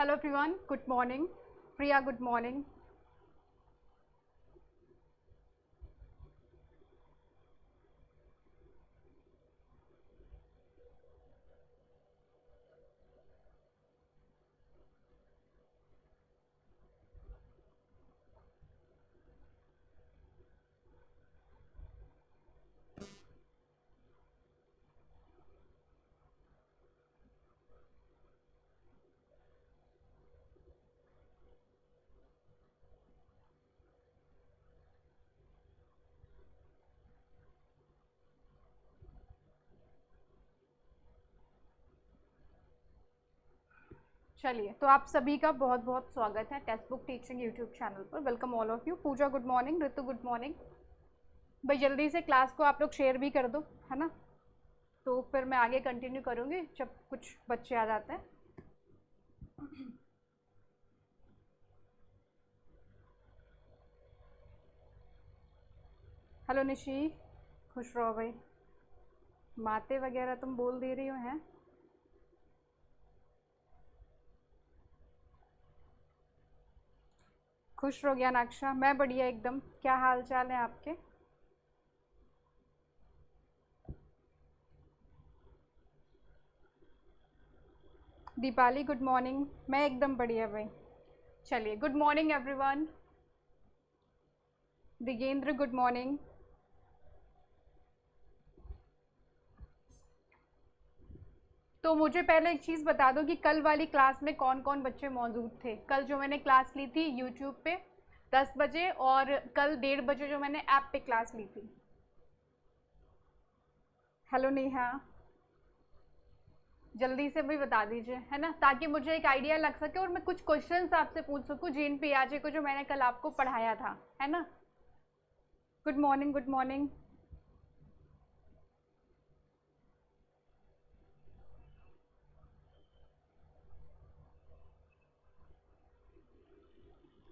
Hello everyone, good morning. Priya, good morning. चलिए, तो आप सभी का बहुत बहुत स्वागत है text book teaching YouTube channel पर। Welcome all of you. Puja good morning, Ritu good morning. भाई जल्दी से क्लास को आप लोग शेयर भी कर दो, है ना, तो फिर मैं आगे कंटिन्यू करूँगी जब कुछ बच्चे आ जाते हैं। हेलो निशी, खुश रहो भाई। माते वगैरह तुम बोल दे रही हो हैं। खुश रहो ज्ञानाक्षा, मैं बढ़िया एकदम। क्या हाल चाल है आपके? दीपाली गुड मॉर्निंग, मैं एकदम बढ़िया भाई। चलिए, good morning everyone. Digendra good morning. तो मुझे पहले एक चीज़ बता दो कि कल वाली क्लास में कौन कौन बच्चे मौजूद थे। कल जो मैंने क्लास ली थी यूट्यूब पे 10 बजे, और कल 1:30 बजे जो मैंने ऐप पे क्लास ली थी। हेलो नेहा, जल्दी से भी बता दीजिए, है ना, ताकि मुझे एक आइडिया लग सके और मैं कुछ क्वेश्चंस आपसे पूछ सकूं जीन पियाजे को, जो मैंने कल आपको पढ़ाया था, है ना। Good morning, good morning.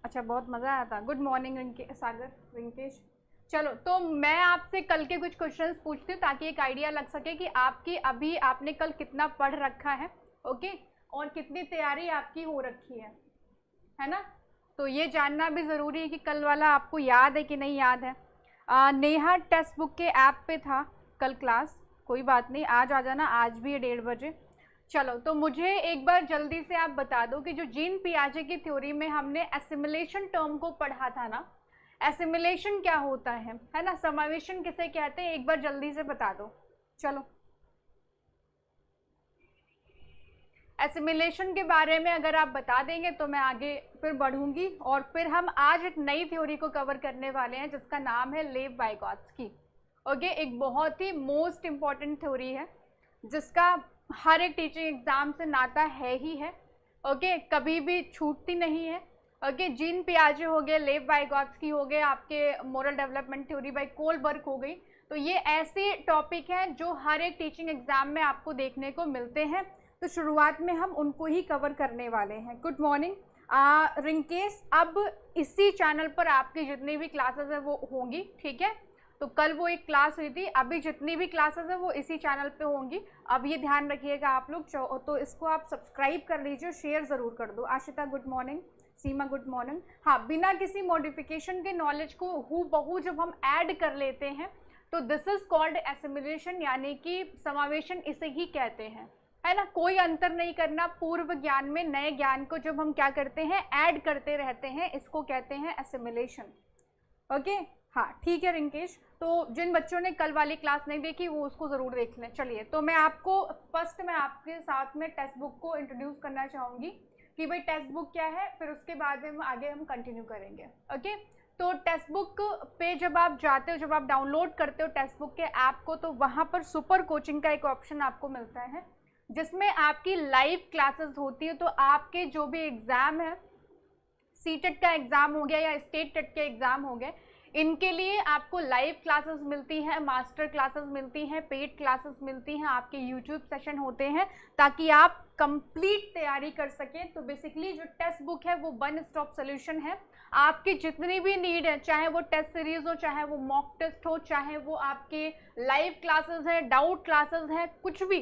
अच्छा, बहुत मज़ा आया था। गुड मॉर्निंग सागर, रिंकेश। चलो, तो मैं आपसे कल के कुछ क्वेश्चंस पूछती हूँ ताकि एक आइडिया लग सके कि आपकी अभी आपने कल कितना पढ़ रखा है, ओके, और कितनी तैयारी आपकी हो रखी है ना। तो ये जानना भी ज़रूरी है कि कल वाला आपको याद है कि नहीं याद है। नेहा टेक्स्ट बुक के ऐप पे था कल क्लास, कोई बात नहीं, आज आ जाना, आज भी है 1:30 बजे। चलो, तो मुझे एक बार जल्दी से आप बता दो कि जो जीन पियाजे की थ्योरी में हमने एसिमिलेशन टर्म को पढ़ा था ना, एसिमिलेशन क्या होता है ना, समावेशन किसे कहते हैं, एक बार जल्दी से बता दो। चलो, एसिमिलेशन के बारे में अगर आप बता देंगे तो मैं आगे फिर बढ़ूंगी, और फिर हम आज एक नई थ्योरी को कवर करने वाले हैं जिसका नाम है लेव वाइगॉत्स्की। ओके, एक बहुत ही मोस्ट इम्पॉर्टेंट थ्योरी है जिसका हर एक टीचिंग एग्जाम से नाता है ही है। ओके, कभी भी छूटती नहीं है। ओके, जीन पियाजे हो गए, लेव वाइगॉत्स्की हो गए, आपके moral development theory by Kohlberg हो गई। तो ये ऐसे टॉपिक हैं जो हर एक टीचिंग एग्जाम में आपको देखने को मिलते हैं, तो शुरुआत में हम उनको ही कवर करने वाले हैं। Good morning Rinkesh. अब इसी चैनल पर आपकी जितनी भी क्लासेस है वो होंगी, ठीक है। तो कल वो एक क्लास हुई थी, अभी जितनी भी क्लासेस है वो इसी चैनल पे होंगी। अब ये ध्यान रखिएगा आप लोग, तो इसको आप सब्सक्राइब कर लीजिए, शेयर ज़रूर कर दो। आशिता गुड मॉर्निंग, सीमा गुड मॉर्निंग। हाँ, बिना किसी मॉडिफिकेशन के नॉलेज को हूबहू जब हम ऐड कर लेते हैं तो दिस इज कॉल्ड एसिमिलेशन, यानी कि समावेशन इसे ही कहते हैं, है ना। कोई अंतर नहीं करना, पूर्व ज्ञान में नए ज्ञान को जब हम क्या करते हैं, ऐड करते रहते हैं, इसको कहते हैं एसिमिलेशन। ओके, हाँ ठीक है रिंकेश। तो जिन बच्चों ने कल वाली क्लास नहीं देखी वो उसको ज़रूर देख लें। चलिए, तो मैं आपको फर्स्ट मैं आपके साथ में टेक्स्ट बुक को इंट्रोड्यूस करना चाहूँगी कि भाई टेक्स्ट बुक क्या है, फिर उसके बाद में आगे हम कंटिन्यू करेंगे। ओके, तो टेक्स्ट बुक पे जब आप जाते हो, जब आप डाउनलोड करते हो टेक्स्ट बुक के ऐप को, तो वहाँ पर सुपर कोचिंग का एक ऑप्शन आपको मिलता है जिसमें आपकी लाइव क्लासेस होती है। तो आपके जो भी एग्ज़ाम है, सीटेट का एग्ज़ाम हो गया या स्टेट टेट के एग्ज़ाम हो गए, इनके लिए आपको लाइव क्लासेस मिलती हैं, मास्टर क्लासेस मिलती हैं, पेड क्लासेस मिलती हैं, आपके यूट्यूब सेशन होते हैं, ताकि आप कंप्लीट तैयारी कर सकें। तो बेसिकली जो टेक्स्ट बुक है वो वन स्टॉप सोल्यूशन है। आपकी जितनी भी नीड है, चाहे वो टेस्ट सीरीज हो, चाहे वो मॉक टेस्ट हो, चाहे वो आपके लाइव क्लासेस है, डाउट क्लासेस है, कुछ भी,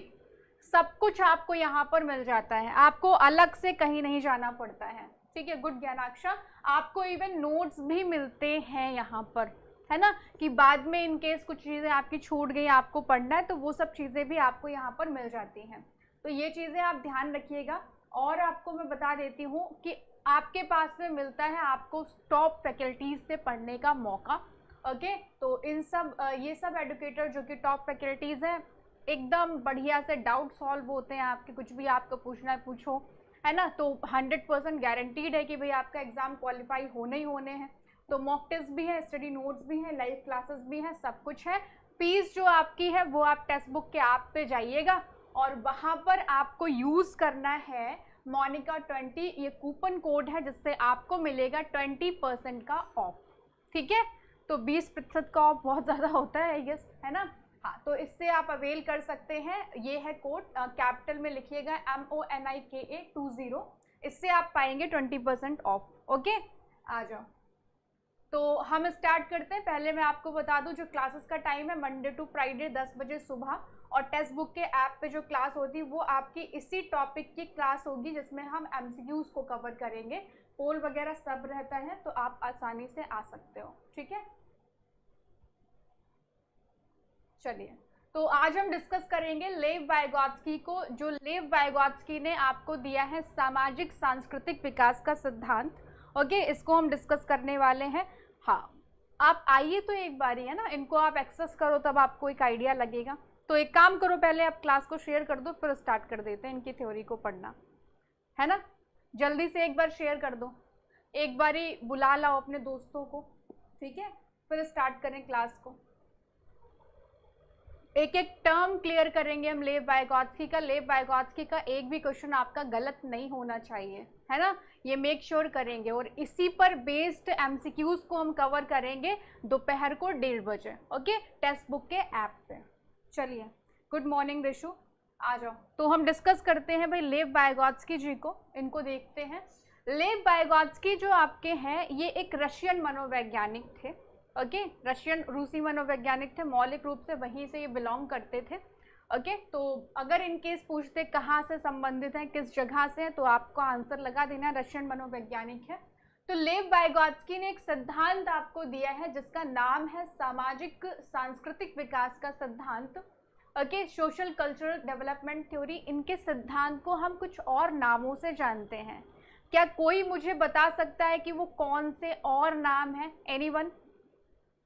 सब कुछ आपको यहाँ पर मिल जाता है, आपको अलग से कहीं नहीं जाना पड़ता है। ठीक है, गुड ज्ञानाक्षा। आपको इवन नोट्स भी मिलते हैं यहाँ पर, है ना, कि बाद में इन केस कुछ चीज़ें आपकी छूट गई, आपको पढ़ना है, तो वो सब चीज़ें भी आपको यहाँ पर मिल जाती हैं। तो ये चीज़ें आप ध्यान रखिएगा। और आपको मैं बता देती हूँ कि आपके पास में मिलता है आपको टॉप फैकल्टीज़ से पढ़ने का मौका। ओके, तो इन सब ये सब एडुकेटर जो कि टॉप फैकल्टीज़ हैं, एकदम बढ़िया से डाउट सॉल्व होते हैं आपके, कुछ भी आपको पूछना है पूछो, है ना। तो 100% गारंटीड है कि भाई आपका एग्ज़ाम क्वालिफाई होने ही होने हैं। तो मॉक टेस्ट भी है, स्टडी नोट्स भी हैं, लाइव क्लासेस भी हैं, सब कुछ है। फीस जो आपकी है वो आप टेक्स्ट बुक के ऐप पे जाइएगा और वहाँ पर आपको यूज़ करना है मोनिका 20, ये कूपन कोड है जिससे आपको मिलेगा 20% का ऑफ। ठीक है, तो 20% का ऑफ बहुत ज़्यादा होता है आई गेस, है ना। हाँ, तो इससे आप अवेल कर सकते हैं। ये है कोड, कैपिटल में लिखिएगा MONIKA20, इससे आप पाएंगे 20% ऑफ। ओके, आ जाओ। तो हम स्टार्ट करते हैं। पहले मैं आपको बता दूं जो क्लासेस का टाइम है, मंडे टू फ्राइडे 10 बजे सुबह, और टेक्स्ट बुक के ऐप पे जो क्लास होती है वो आपकी इसी टॉपिक की क्लास होगी जिसमें हम MCQs को कवर करेंगे, पोल वगैरह सब रहता है, तो आप आसानी से आ सकते हो। ठीक है, चलिए, तो आज हम डिस्कस करेंगे लेव वाइगोत्स्की को। जो लेव वाइगोत्स्की ने आपको दिया है सामाजिक सांस्कृतिक विकास का सिद्धांत। ओके, इसको हम डिस्कस करने वाले हैं। हाँ, आप आइए तो एक बार ही, है ना, इनको आप एक्सेस करो तब आपको एक आइडिया लगेगा। तो एक काम करो, पहले आप क्लास को शेयर कर दो, फिर स्टार्ट कर देते हैं इनकी थ्योरी को पढ़ना, है ना। जल्दी से एक बार शेयर कर दो, एक बार ही बुला लाओ अपने दोस्तों को, ठीक है, फिर स्टार्ट करें क्लास को। एक एक टर्म क्लियर करेंगे हम लेव वाइगोत्स्की का। लेव वाइगोत्स्की का एक भी क्वेश्चन आपका गलत नहीं होना चाहिए, है ना, ये मेक श्योर करेंगे। और इसी पर बेस्ड MCQs को हम कवर करेंगे दोपहर को 1:30 बजे, ओके, टेक्स्ट बुक के ऐप पे। चलिए, गुड मॉर्निंग रिशु, आ जाओ। तो हम डिस्कस करते हैं भाई लेव वाइगोत्स्की जी को, इनको देखते हैं। लेव वाइगोत्स्की जो आपके हैं ये एक रशियन मनोवैज्ञानिक थे। ओके, रशियन रूसी मनोवैज्ञानिक थे, मौलिक रूप से वहीं से ये बिलोंग करते थे। ओके, तो अगर इन केस पूछते कहाँ से संबंधित हैं, किस जगह से हैं, तो आपको आंसर लगा देना, रशियन मनोवैज्ञानिक है। तो लेव वाइगोत्स्की ने एक सिद्धांत आपको दिया है जिसका नाम है सामाजिक सांस्कृतिक विकास का सिद्धांत। Okay, social cultural development theory. इनके सिद्धांत को हम कुछ और नामों से जानते हैं। क्या कोई मुझे बता सकता है कि वो कौन से और नाम है? एनीवन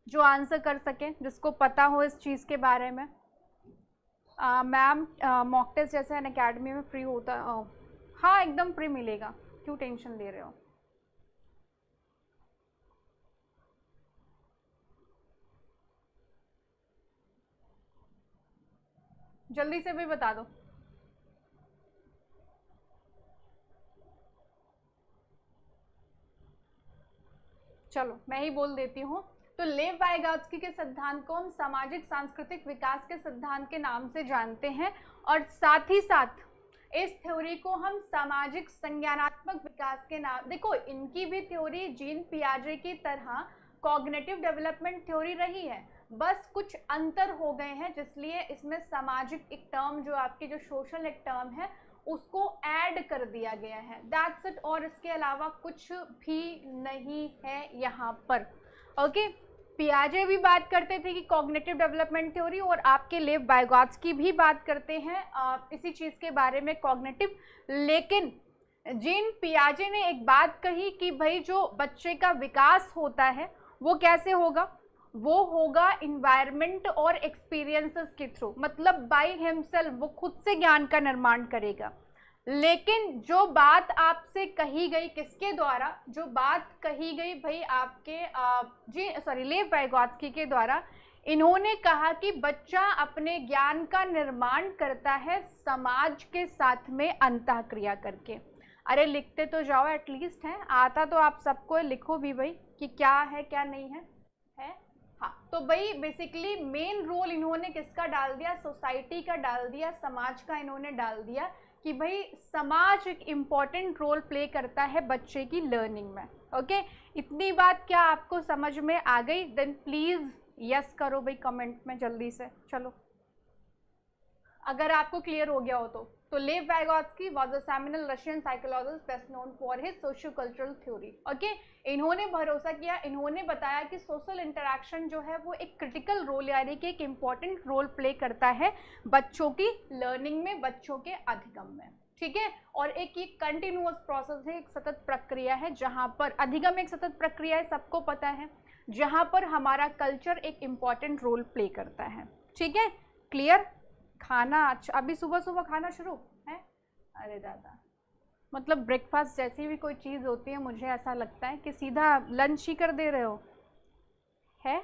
जो आंसर कर सके, जिसको पता हो इस चीज़ के बारे में? मैम, मॉक टेस्ट जैसे अन अकेडमी में फ्री होता है? हाँ, एकदम फ्री मिलेगा, क्यों टेंशन ले रहे हो। जल्दी से भी बता दो। चलो मैं ही बोल देती हूँ। तो लेव वाइगोत्स्की के सिद्धांत को हम सामाजिक सांस्कृतिक विकास के सिद्धांत के नाम से जानते हैं, और साथ ही साथ इस थ्योरी को हम सामाजिक संज्ञानात्मक विकास के नाम, देखो इनकी भी थ्योरी जीन पियाजे की तरह कॉग्निटिव डेवलपमेंट थ्योरी रही है, बस कुछ अंतर हो गए हैं, जिसलिए इसमें सामाजिक एक टर्म जो आपकी जो सोशल एक टर्म है उसको ऐड कर दिया गया है, दैट्स इट। और इसके अलावा कुछ भी नहीं है यहाँ पर। ओके, पियाजे भी बात करते थे कि कॉग्निटिव डेवलपमेंट थ्योरी, और आपके लेव वाइगोत्स्की भी बात करते हैं इसी चीज़ के बारे में, कॉग्निटिव। लेकिन जीन पियाजे ने एक बात कही कि भाई जो बच्चे का विकास होता है वो कैसे होगा, वो होगा इन्वायरमेंट और एक्सपीरियंसेस के थ्रू, मतलब बाय हिमसेल्फ वो खुद से ज्ञान का निर्माण करेगा। लेकिन जो बात आपसे कही गई, किसके द्वारा, जो बात कही गई भाई आपके लेव वाइगोत्स्की के द्वारा, इन्होंने कहा कि बच्चा अपने ज्ञान का निर्माण करता है समाज के साथ में अंतःक्रिया करके। अरे लिखते तो जाओ एटलीस्ट, है आता तो आप सबको, लिखो भी भाई कि क्या है क्या नहीं है, है। हाँ, तो भाई बेसिकली मेन रोल इन्होंने किसका डाल दिया, सोसाइटी का डाल दिया, समाज का इन्होंने डाल दिया कि भाई समाज एक इम्पॉर्टेंट रोल प्ले करता है बच्चे की लर्निंग में। ओके, इतनी बात क्या आपको समझ में आ गई? देन प्लीज़ यस करो भाई कमेंट में जल्दी से। चलो अगर आपको क्लियर हो गया हो तो लेव Vygotsky was a seminal Russian psychologist best known for his socio cultural theory. Okay, इन्होंने भरोसा किया, इन्होंने बताया कि सोशल इंटरैक्शन जो है वो एक क्रिटिकल रोल यानी कि एक इम्पॉर्टेंट रोल प्ले करता है बच्चों की लर्निंग में, बच्चों के अधिगम में, ठीक है। और एक ये कंटिन्यूअस प्रोसेस है, एक सतत प्रक्रिया है, जहां पर अधिगम एक सतत प्रक्रिया है, सबको पता है, जहां पर हमारा कल्चर एक इम्पॉर्टेंट रोल प्ले करता है, ठीक है। क्लियर? खाना अच्छा, अभी सुबह सुबह खाना शुरू है? अरे दादा, मतलब ब्रेकफास्ट जैसी भी कोई चीज़ होती है मुझे ऐसा लगता है कि सीधा लंच ही कर दे रहे हो, है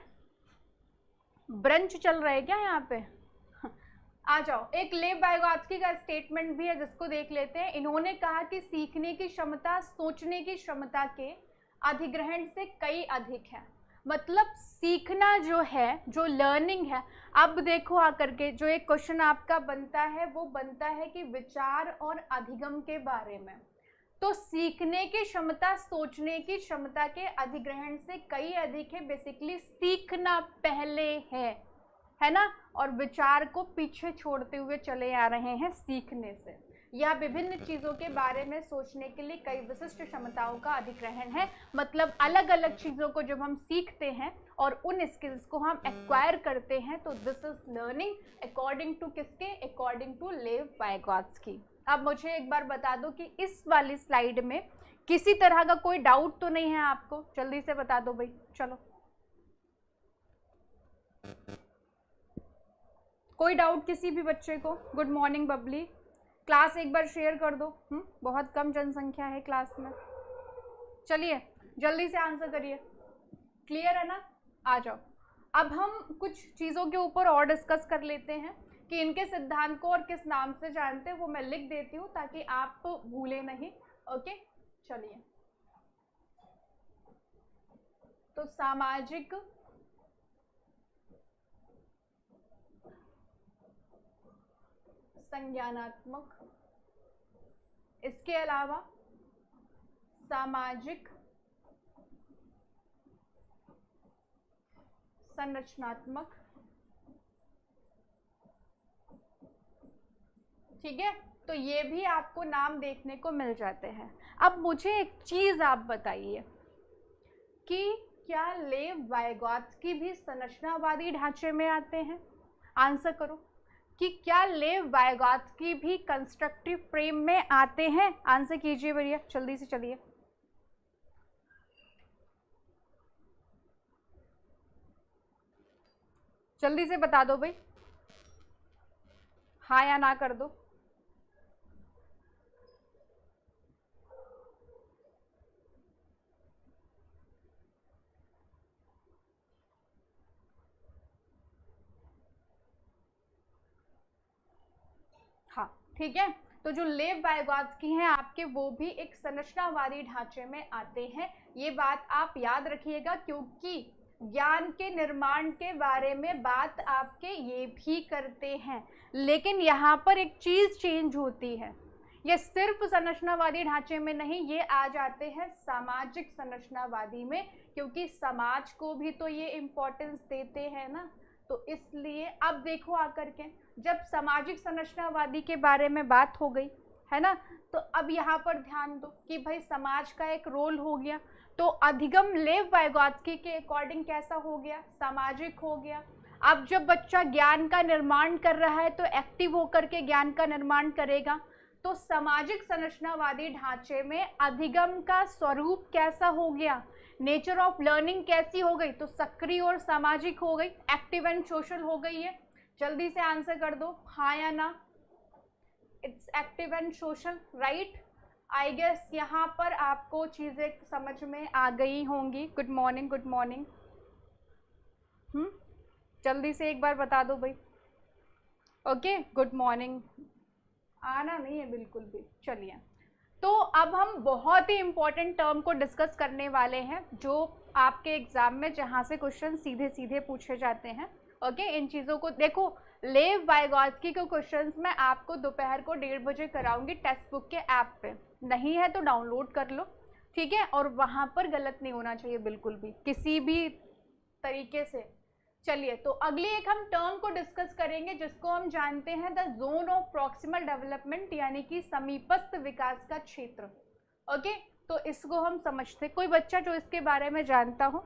ब्रंच चल रहा है क्या यहाँ पे? आ जाओ, एक लेव वाइगोत्स्की का स्टेटमेंट भी है जिसको देख लेते हैं। इन्होंने कहा कि सीखने की क्षमता सोचने की क्षमता के अधिग्रहण से कई अधिक है। मतलब सीखना जो है, जो लर्निंग है, अब देखो आकर के जो एक क्वेश्चन आपका बनता है वो बनता है कि विचार और अधिगम के बारे में। तो सीखने की क्षमता सोचने की क्षमता के अधिग्रहण से कई अधिक है। बेसिकली सीखना पहले है ना, और विचार को पीछे छोड़ते हुए चले आ रहे हैं सीखने से। यह विभिन्न चीज़ों के बारे में सोचने के लिए कई विशिष्ट क्षमताओं का अधिग्रहण है। मतलब अलग अलग चीज़ों को जब हम सीखते हैं और उन स्किल्स को हम एक्वायर करते हैं तो this is learning according to किसके? According to Lev Vygotsky. अब मुझे एक बार बता दो कि इस वाली स्लाइड में किसी तरह का कोई डाउट तो नहीं है आपको? जल्दी से बता दो भाई, चलो। कोई डाउट किसी भी बच्चे को? Good morning Babli. क्लास एक बार शेयर कर दो। बहुत कम जनसंख्या है क्लास में। चलिए जल्दी से आंसर करिए। क्लियर है ना? आ जाओ। अब हम कुछ चीज़ों के ऊपर और डिस्कस कर लेते हैं कि इनके सिद्धांत को और किस नाम से जानते हैं, वो मैं लिख देती हूँ ताकि आप भूले नहीं। ओके, चलिए। तो सामाजिक संज्ञानात्मक, इसके अलावा सामाजिक संरचनात्मक, ठीक है। तो ये भी आपको नाम देखने को मिल जाते हैं। अब मुझे एक चीज आप बताइए कि क्या लेव वाइगोत्स्की भी संरचनावादी ढांचे में आते हैं? आंसर करो कि क्या लेव वाइगोत्स्की भी कंस्ट्रक्टिव फ्रेम में आते हैं? आंसर कीजिए भैया, जल्दी से चलिए। जल्दी से बता दो भाई, हाँ या ना कर दो। हाँ, ठीक है। तो जो लेव वाइगोत्स्की हैं आपके, वो भी एक संरचनावादी ढांचे में आते हैं। ये बात आप याद रखिएगा, क्योंकि ज्ञान के निर्माण के बारे में बात आपके ये भी करते हैं। लेकिन यहाँ पर एक चीज चेंज होती है, ये सिर्फ संरचनावादी ढांचे में नहीं, ये आ जाते हैं सामाजिक संरचनावादी में, क्योंकि समाज को भी तो ये इम्पोर्टेंस देते हैं ना। तो इसलिए अब देखो आकर के, जब सामाजिक संरचनावादी के बारे में बात हो गई है ना, तो अब यहाँ पर ध्यान दो कि भाई समाज का एक रोल हो गया। तो अधिगम लेव वाइगोत्स्की के अकॉर्डिंग कैसा हो गया? सामाजिक हो गया। अब जब बच्चा ज्ञान का निर्माण कर रहा है तो एक्टिव होकर के ज्ञान का निर्माण करेगा। तो सामाजिक संरचनावादी ढांचे में अधिगम का स्वरूप कैसा हो गया? नेचर ऑफ लर्निंग कैसी हो गई? तो सक्रिय और सामाजिक हो गई, एक्टिव एंड सोशल हो गई है। जल्दी से आंसर कर दो, हाँ या ना? It's active and social, right? I guess यहाँ पर आपको चीज़ें समझ में आ गई होंगी। Good morning, good morning. जल्दी से एक बार बता दो भाई। Okay, good morning. आना नहीं है बिल्कुल भी। चलिए, तो अब हम बहुत ही इंपॉर्टेंट टर्म को डिस्कस करने वाले हैं, जो आपके एग्जाम में जहाँ से क्वेश्चन सीधे सीधे पूछे जाते हैं। ओके, इन चीज़ों को देखो। लेव वाइगोत्स्की के क्वेश्चंस मैं आपको दोपहर को 1:30 बजे कराऊंगी टेक्स्ट बुक के ऐप पे। नहीं है तो डाउनलोड कर लो, ठीक है। और वहाँ पर गलत नहीं होना चाहिए बिल्कुल भी, किसी भी तरीके से चलिए, तो अगली एक हम टर्म को डिस्कस करेंगे जिसको हम जानते हैं the zone of proximal development, यानी कि समीपस्थ विकास का क्षेत्र। ओके, तो इसको हम समझते, कोई बच्चा जो इसके बारे में जानता हो,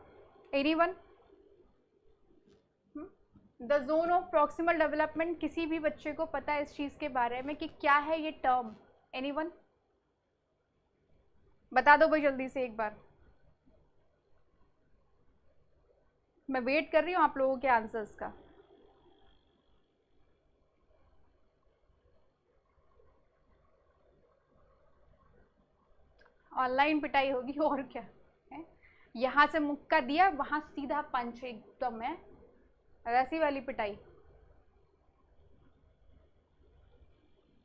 anyone? The zone of proximal development, किसी भी बच्चे को पता है इस चीज के बारे में कि क्या है ये टर्म? एनीवन बता दो भाई जल्दी से एक बार, मैं वेट कर रही हूँ आप लोगों के आंसर्स का। ऑनलाइन पिटाई होगी और क्या है, यहाँ से मुक्का दिया वहां सीधा पंच एकदम है, वैसी वाली पिटाई।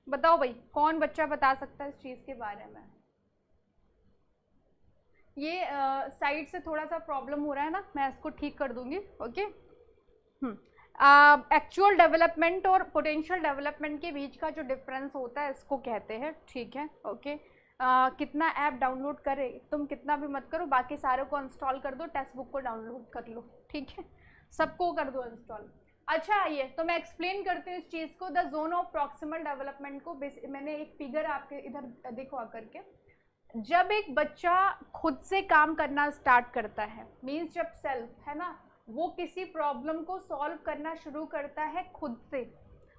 बताओ भाई कौन बच्चा बता सकता है इस चीज के बारे में? ये साइड से थोड़ा सा प्रॉब्लम हो रहा है ना, मैं इसको ठीक कर दूंगी। ओके, एक्चुअल डेवलपमेंट और पोटेंशियल डेवलपमेंट के बीच का जो डिफरेंस होता है इसको कहते हैं, ठीक है। ओके, कितना ऐप डाउनलोड करे, तुम कितना भी मत करो, बाकी सारे को इंस्टॉल कर दो, टेक्स्ट बुक को डाउनलोड कर लो, ठीक है, सबको कर दो इंस्टॉल। अच्छा, आइए तो मैं एक्सप्लेन करती हूँ इस चीज़ को, the zone of proximal development को। मैंने एक फिगर आपके इधर देखो आकर के, जब एक बच्चा खुद से काम करना स्टार्ट करता है, मीन्स जब सेल्फ है ना, वो किसी प्रॉब्लम को सॉल्व करना शुरू करता है खुद से,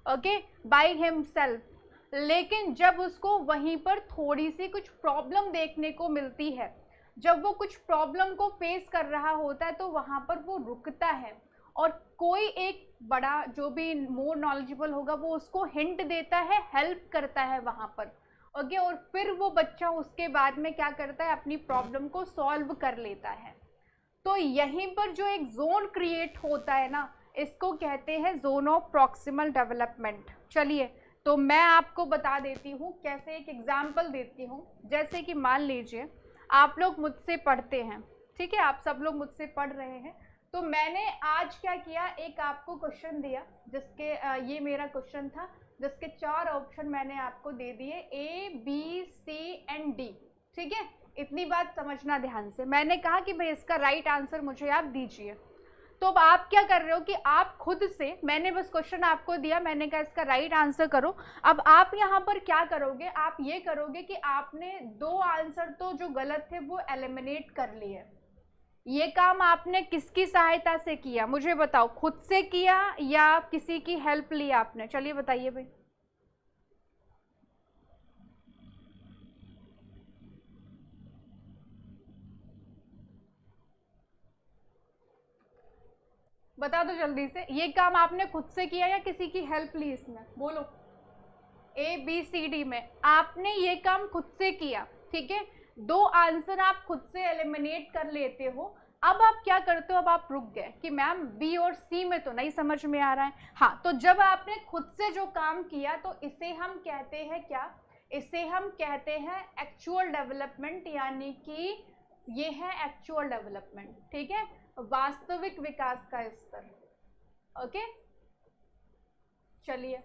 ओके, बाय हिमसेल्फ। लेकिन जब उसको वहीं पर थोड़ी सी कुछ प्रॉब्लम देखने को मिलती है, जब वो कुछ प्रॉब्लम को फेस कर रहा होता है, तो वहाँ पर वो रुकता है और कोई एक बड़ा जो भी मोर नॉलेजेबल होगा वो उसको हिंट देता है, हेल्प करता है वहाँ पर, ओके, और फिर वो बच्चा उसके बाद में क्या करता है, अपनी प्रॉब्लम को सॉल्व कर लेता है। तो यहीं पर जो एक जोन क्रिएट होता है ना, इसको कहते हैं जोन ऑफ प्रॉक्सिमल डेवलपमेंट। चलिए, तो मैं आपको बता देती हूँ कैसे, एक एग्जाम्पल देती हूँ। जैसे कि मान लीजिए आप लोग मुझसे पढ़ते हैं, ठीक है, आप सब लोग मुझसे पढ़ रहे हैं, तो मैंने आज क्या किया, एक आपको क्वेश्चन दिया, जिसके ये मेरा क्वेश्चन था, जिसके 4 ऑप्शन मैंने आपको दे दिए, A, B, C and D, ठीक है। इतनी बात समझना ध्यान से, मैंने कहा कि भाई इसका राइट आंसर मुझे आप दीजिए। तो अब आप क्या कर रहे हो कि आप खुद से, मैंने बस क्वेश्चन आपको दिया, मैंने कहा इसका राइट आंसर करो। अब आप यहाँ पर क्या करोगे, आप ये करोगे कि आपने 2 आंसर तो जो गलत थे वो एलिमिनेट कर लिए। ये काम आपने किसकी सहायता से किया मुझे बताओ, खुद से किया या किसी की हेल्प ली आपने? चलिए बताइए भाई। बता दो जल्दी से, ये काम आपने खुद से किया या किसी की हेल्प ली? इसमें बोलो, ABCD में आपने ये काम खुद से किया, ठीक है। 2 आंसर आप खुद से एलिमिनेट कर लेते हो। अब आप क्या करते हो, अब आप रुक गए कि मैम B और C में तो नहीं समझ में आ रहा है। हाँ, तो जब आपने खुद से जो काम किया तो इसे हम कहते हैं क्या, इसे हम कहते हैं एक्चुअल डेवलपमेंट, यानी कि ये है एक्चुअल डेवलपमेंट, ठीक है, वास्तविक विकास का स्तर। ओके, चलिए,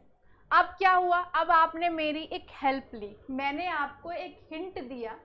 अब क्या हुआ, अब आपने मेरी एक हेल्प ली, मैंने आपको एक हिंट दिया,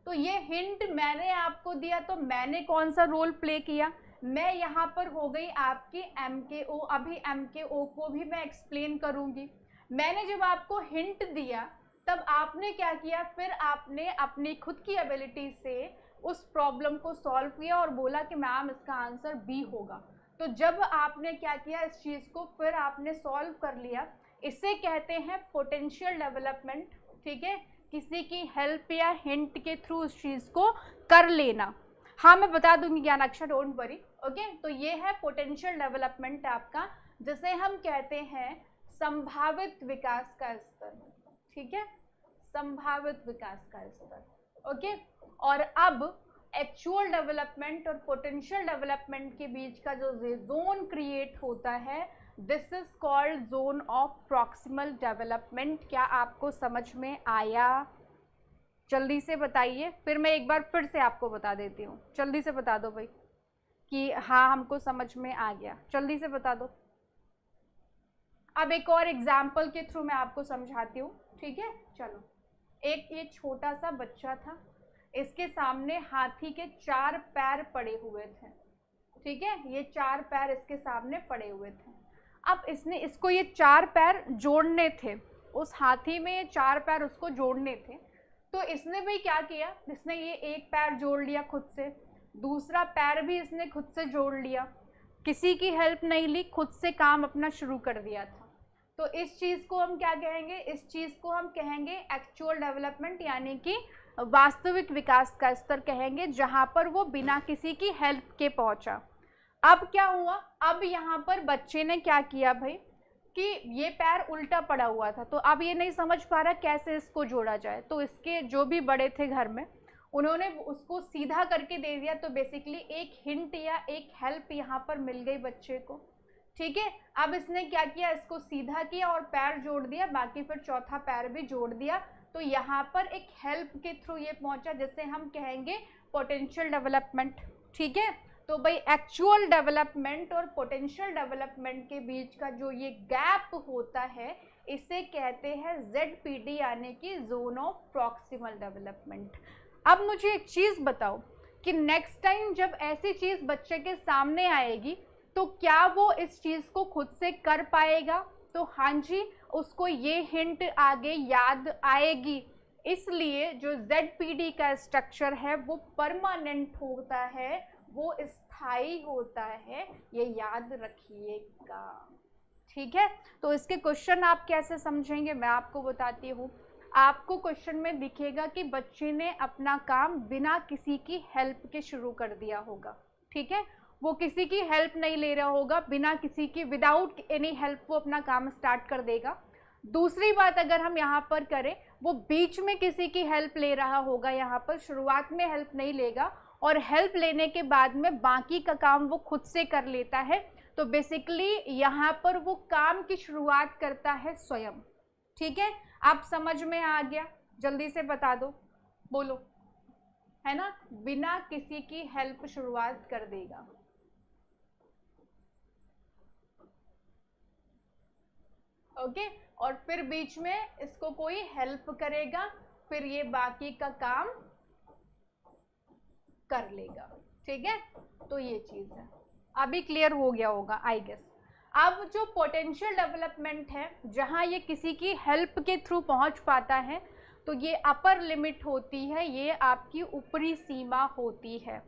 तो ये हिंट मैंने आपको दिया, तो मैंने कौन सा रोल प्ले किया, मैं यहाँ पर हो गई आपकी MKO। अभी MKO को भी मैं एक्सप्लेन करूँगी। मैंने जब आपको हिंट दिया तब आपने क्या किया, फिर आपने अपनी खुद की एबिलिटी से उस प्रॉब्लम को सॉल्व किया और बोला कि मैम इसका आंसर B होगा। तो जब आपने क्या किया, इस चीज़ को फिर आपने सॉल्व कर लिया, इसे कहते हैं पोटेंशियल डेवलपमेंट, ठीक है, किसी की हेल्प या हिंट के थ्रू उस चीज़ को कर लेना। हाँ, मैं बता दूंगी ज्ञानाक्षा, डोंट वरी। ओके, तो ये है पोटेंशियल डेवलपमेंट आपका, जिसे हम कहते हैं संभावित विकास का स्तर, ठीक है, संभावित विकास का स्तर। ओके, और अब एक्चुअल डेवलपमेंट और पोटेंशियल डेवलपमेंट के बीच का जो जोन क्रिएट होता है, this is called zone of proximal development. क्या आपको समझ में आया? जल्दी से बताइए, फिर मैं एक बार फिर से आपको बता देती हूँ, जल्दी से बता दो भाई कि हाँ हमको समझ में आ गया, जल्दी से बता दो। अब एक और एग्जाम्पल के थ्रू मैं आपको समझाती हूँ, ठीक है। चलो, एक ये छोटा सा बच्चा था, इसके सामने हाथी के 4 पैर पड़े हुए थे, ठीक है, ये 4 पैर इसके सामने पड़े हुए थे। अब इसने इसको ये 4 पैर जोड़ने थे, उस हाथी में ये 4 पैर उसको जोड़ने थे। तो इसने भी क्या किया, इसने ये एक पैर जोड़ लिया खुद से, दूसरा पैर भी इसने खुद से जोड़ लिया, किसी की हेल्प नहीं ली, खुद से काम अपना शुरू कर दिया था। तो इस चीज़ को हम क्या कहेंगे, इस चीज़ को हम कहेंगे एक्चुअल डेवलपमेंट, यानी कि वास्तविक विकास का स्तर कहेंगे, जहाँ पर वो बिना किसी की हेल्प के पहुँचा। अब क्या हुआ, अब यहाँ पर बच्चे ने क्या किया भाई कि ये पैर उल्टा पड़ा हुआ था, तो अब ये नहीं समझ पा रहा कैसे इसको जोड़ा जाए। तो इसके जो भी बड़े थे घर में, उन्होंने उसको सीधा करके दे दिया। तो बेसिकली एक हिंट या एक हेल्प यहाँ पर मिल गई बच्चे को। ठीक है, अब इसने क्या किया, इसको सीधा किया और पैर जोड़ दिया, बाकी फिर चौथा पैर भी जोड़ दिया। तो यहाँ पर एक हेल्प के थ्रू ये पहुंचा, जिसे हम कहेंगे पोटेंशियल डेवलपमेंट। ठीक है, तो भाई एक्चुअल डेवलपमेंट और पोटेंशियल डेवलपमेंट के बीच का जो ये गैप होता है, इसे कहते हैं ZPD, यानी कि जोन ऑफ प्रॉक्सिमल डेवलपमेंट। अब मुझे एक चीज़ बताओ कि नेक्स्ट टाइम जब ऐसी चीज़ बच्चे के सामने आएगी तो क्या वो इस चीज़ को खुद से कर पाएगा? तो हाँ जी, उसको ये हिंट आगे याद आएगी। इसलिए जो ZPD का स्ट्रक्चर है वो परमानेंट होता है, वो स्थायी होता है, ये याद रखिएगा। ठीक है, तो इसके क्वेश्चन आप कैसे समझेंगे मैं आपको बताती हूँ। आपको क्वेश्चन में दिखेगा कि बच्चे ने अपना काम बिना किसी की हेल्प के शुरू कर दिया होगा। ठीक है, वो किसी की हेल्प नहीं ले रहा होगा, बिना किसी की, विदाउट एनी हेल्प वो अपना काम स्टार्ट कर देगा। दूसरी बात अगर हम यहाँ पर करें, वो बीच में किसी की हेल्प ले रहा होगा, यहाँ पर शुरुआत में हेल्प नहीं लेगा, और हेल्प लेने के बाद में बाकी का काम वो खुद से कर लेता है। तो बेसिकली यहाँ पर वो काम की शुरुआत करता है स्वयं। ठीक है, आप समझ में आ गया? जल्दी से बता दो, बोलो, है ना, बिना किसी की हेल्प शुरुआत कर देगा। ओके, और फिर बीच में इसको कोई हेल्प करेगा, फिर ये बाकी का काम कर लेगा। ठीक है, तो ये चीज है, अभी क्लियर हो गया होगा आई गेस। अब जो पोटेंशियल डेवलपमेंट है, जहां ये किसी की हेल्प के थ्रू पहुंच पाता है, तो ये अपर लिमिट होती है, ये आपकी ऊपरी सीमा होती है।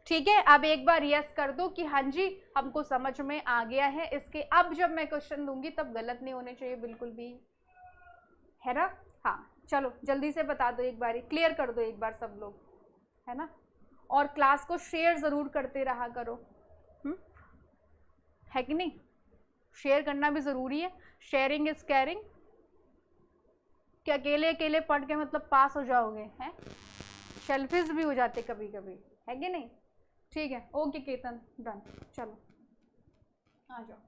ठीक है, अब एक बार यस कर दो कि हाँ जी हमको समझ में आ गया है। इसके अब जब मैं क्वेश्चन दूंगी तब गलत नहीं होने चाहिए बिल्कुल भी, है ना। हाँ चलो जल्दी से बता दो, एक बार क्लियर कर दो एक बार सब लोग, है ना। और क्लास को शेयर ज़रूर करते रहा करो, है कि नहीं, शेयर करना भी ज़रूरी है, शेयरिंग इज केयरिंग। कि अकेले अकेले पढ़ के मतलब पास हो जाओगे, हैं, सेल्फिश भी हो जाते कभी कभी, है कि नहीं। ठीक है, ओके केतन, डन, चलो आ जाओ।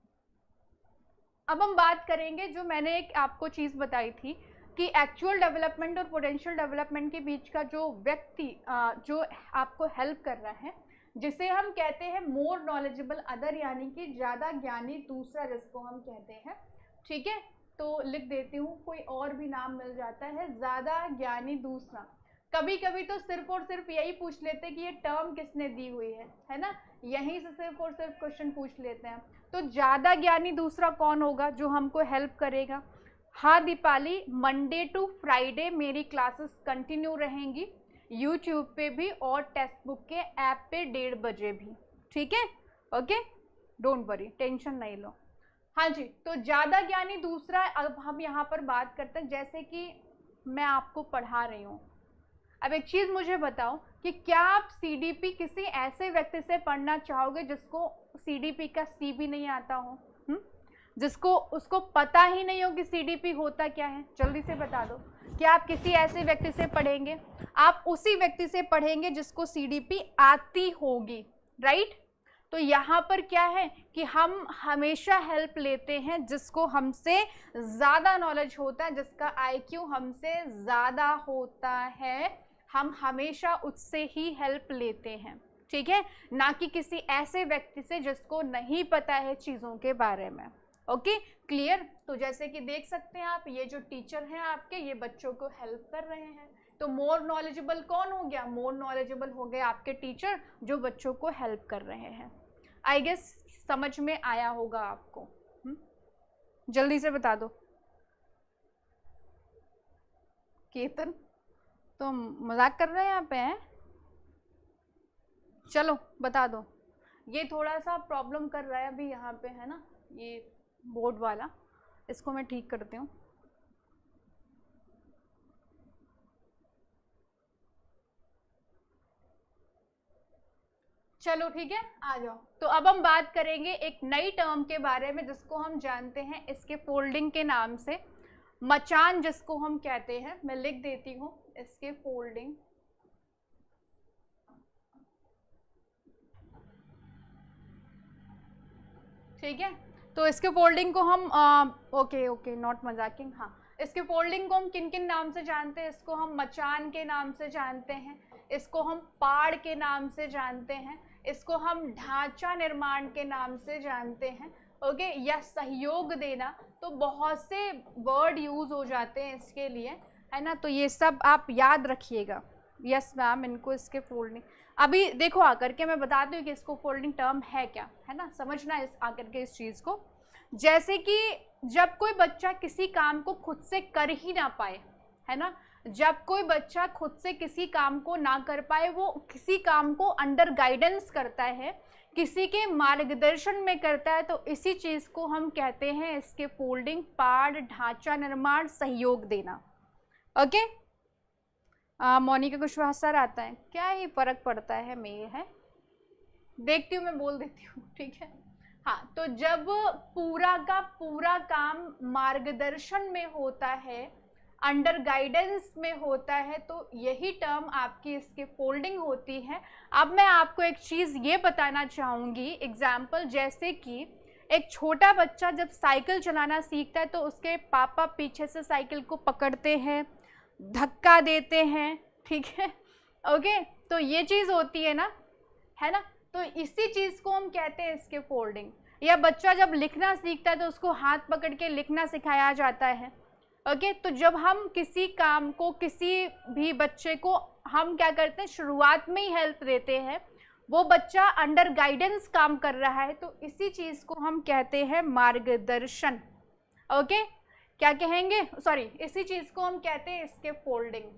अब हम बात करेंगे, जो मैंने एक आपको चीज़ बताई थी कि एक्चुअल डेवलपमेंट और पोटेंशियल डेवलपमेंट के बीच का जो व्यक्ति जो आपको हेल्प कर रहा है, जिसे हम कहते हैं मोर नॉलेजेबल अदर, यानी कि ज़्यादा ज्ञानी दूसरा, जिसको हम कहते हैं। ठीक है, तो लिख देती हूँ, कोई और भी नाम मिल जाता है, ज़्यादा ज्ञानी दूसरा। कभी कभी तो सिर्फ और सिर्फ यही पूछ लेते कि ये टर्म किसने दी हुई है ना, यहीं से सिर्फ और सिर्फ क्वेश्चन पूछ लेते हैं। तो ज़्यादा ज्ञानी दूसरा कौन होगा जो हमको हेल्प करेगा? हाँ दीपाली, मंडे टू फ्राइडे मेरी क्लासेस कंटिन्यू रहेंगी, यूट्यूब पे भी और टेक्स्ट बुक के ऐप पे 1:30 बजे भी। ठीक है, ओके, डोंट वरी, टेंशन नहीं लो। हाँ जी, तो ज़्यादा ज्ञानी दूसरा, अब हम यहाँ पर बात करते हैं, जैसे कि मैं आपको पढ़ा रही हूँ। अब एक चीज़ मुझे बताओ कि क्या आप CDP किसी ऐसे व्यक्ति से पढ़ना चाहोगे जिसको CDP का C भी नहीं आता हो, जिसको उसको पता ही नहीं हो कि CDP होता क्या है? जल्दी से बता दो, क्या आप किसी ऐसे व्यक्ति से पढ़ेंगे? आप उसी व्यक्ति से पढ़ेंगे जिसको CDP आती होगी, राइट। तो यहाँ पर क्या है कि हम हमेशा हेल्प लेते हैं जिसको हमसे ज़्यादा नॉलेज होता है, जिसका IQ हमसे ज़्यादा होता है, हम हमेशा उससे ही हेल्प लेते हैं। ठीक है, ना कि किसी ऐसे व्यक्ति से जिसको नहीं पता है चीज़ों के बारे में। Okay, clear. तो जैसे कि देख सकते हैं आप, ये जो टीचर हैं आपके, ये बच्चों को हेल्प कर रहे हैं। तो मोर नॉलेजेबल कौन हो गया? मोर नॉलेजेबल हो गए आपके टीचर, जो बच्चों को हेल्प कर रहे हैं। आई गेस समझ में आया होगा आपको। जल्दी से बता दो। केतन तो मजाक कर रहे हैं यहाँ पे हैं। चलो बता दो। ये थोड़ा सा प्रॉब्लम कर रहा है अभी यहाँ पे, है ना, ये बोर्ड वाला, इसको मैं ठीक करती हूँ। चलो ठीक है, आ जाओ। तो अब हम बात करेंगे एक नई टर्म के बारे में जिसको हम जानते हैं इसके फोल्डिंग के नाम से, मचान जिसको हम कहते हैं। मैं लिख देती हूँ इसके फोल्डिंग। ठीक है, तो इसके फोल्डिंग को हम ओके नॉट मजाकिंग, हाँ, इसके फोल्डिंग को हम किन किन नाम से जानते हैं? इसको हम मचान के नाम से जानते हैं, इसको हम पाड़ के नाम से जानते हैं, इसको हम ढांचा निर्माण के नाम से जानते हैं, ओके, या सहयोग देना। तो बहुत से वर्ड यूज हो जाते हैं इसके लिए, है ना, तो ये सब आप याद रखिएगा। यस मैम, इनको इसके फोल्डिंग अभी देखो आकर के मैं बताती हूँ कि इसको फोल्डिंग टर्म है क्या, है ना, समझना इस आकर के इस चीज़ को। जैसे कि जब कोई बच्चा किसी काम को खुद से कर ही ना पाए, है ना, जब कोई बच्चा खुद से किसी काम को ना कर पाए, वो किसी काम को अंडर गाइडेंस करता है, किसी के मार्गदर्शन में करता है, तो इसी चीज़ को हम कहते हैं इसके फोल्डिंग, पाड़, ढांचा निर्माण, सहयोग देना। ओके, मोनिका कुशवाहा सर आता है, क्या ही फर्क पड़ता है, मेल है, देखती हूँ, मैं बोल देती हूँ, ठीक है। हाँ, तो जब पूरा का पूरा काम मार्गदर्शन में होता है, अंडर गाइडेंस में होता है, तो यही टर्म आपकी इसकी फोल्डिंग होती है। अब मैं आपको एक चीज़ ये बताना चाहूँगी, एग्जाम्पल, जैसे कि एक छोटा बच्चा जब साइकिल चलाना सीखता है तो उसके पापा पीछे से साइकिल को पकड़ते हैं, धक्का देते हैं, ठीक है, ओके, तो ये चीज़ होती है ना, है ना, तो इसी चीज़ को हम कहते हैं इसके फोल्डिंग। या बच्चा जब लिखना सीखता है तो उसको हाथ पकड़ के लिखना सिखाया जाता है, ओके, तो जब हम किसी काम को, किसी भी बच्चे को हम क्या करते हैं, शुरुआत में ही हेल्प देते हैं, वो बच्चा अंडर गाइडेंस काम कर रहा है, तो इसी चीज़ को हम कहते हैं मार्गदर्शन। ओके, क्या कहेंगे, सॉरी, इसी चीज़ को हम कहते हैं इसके फोल्डिंग।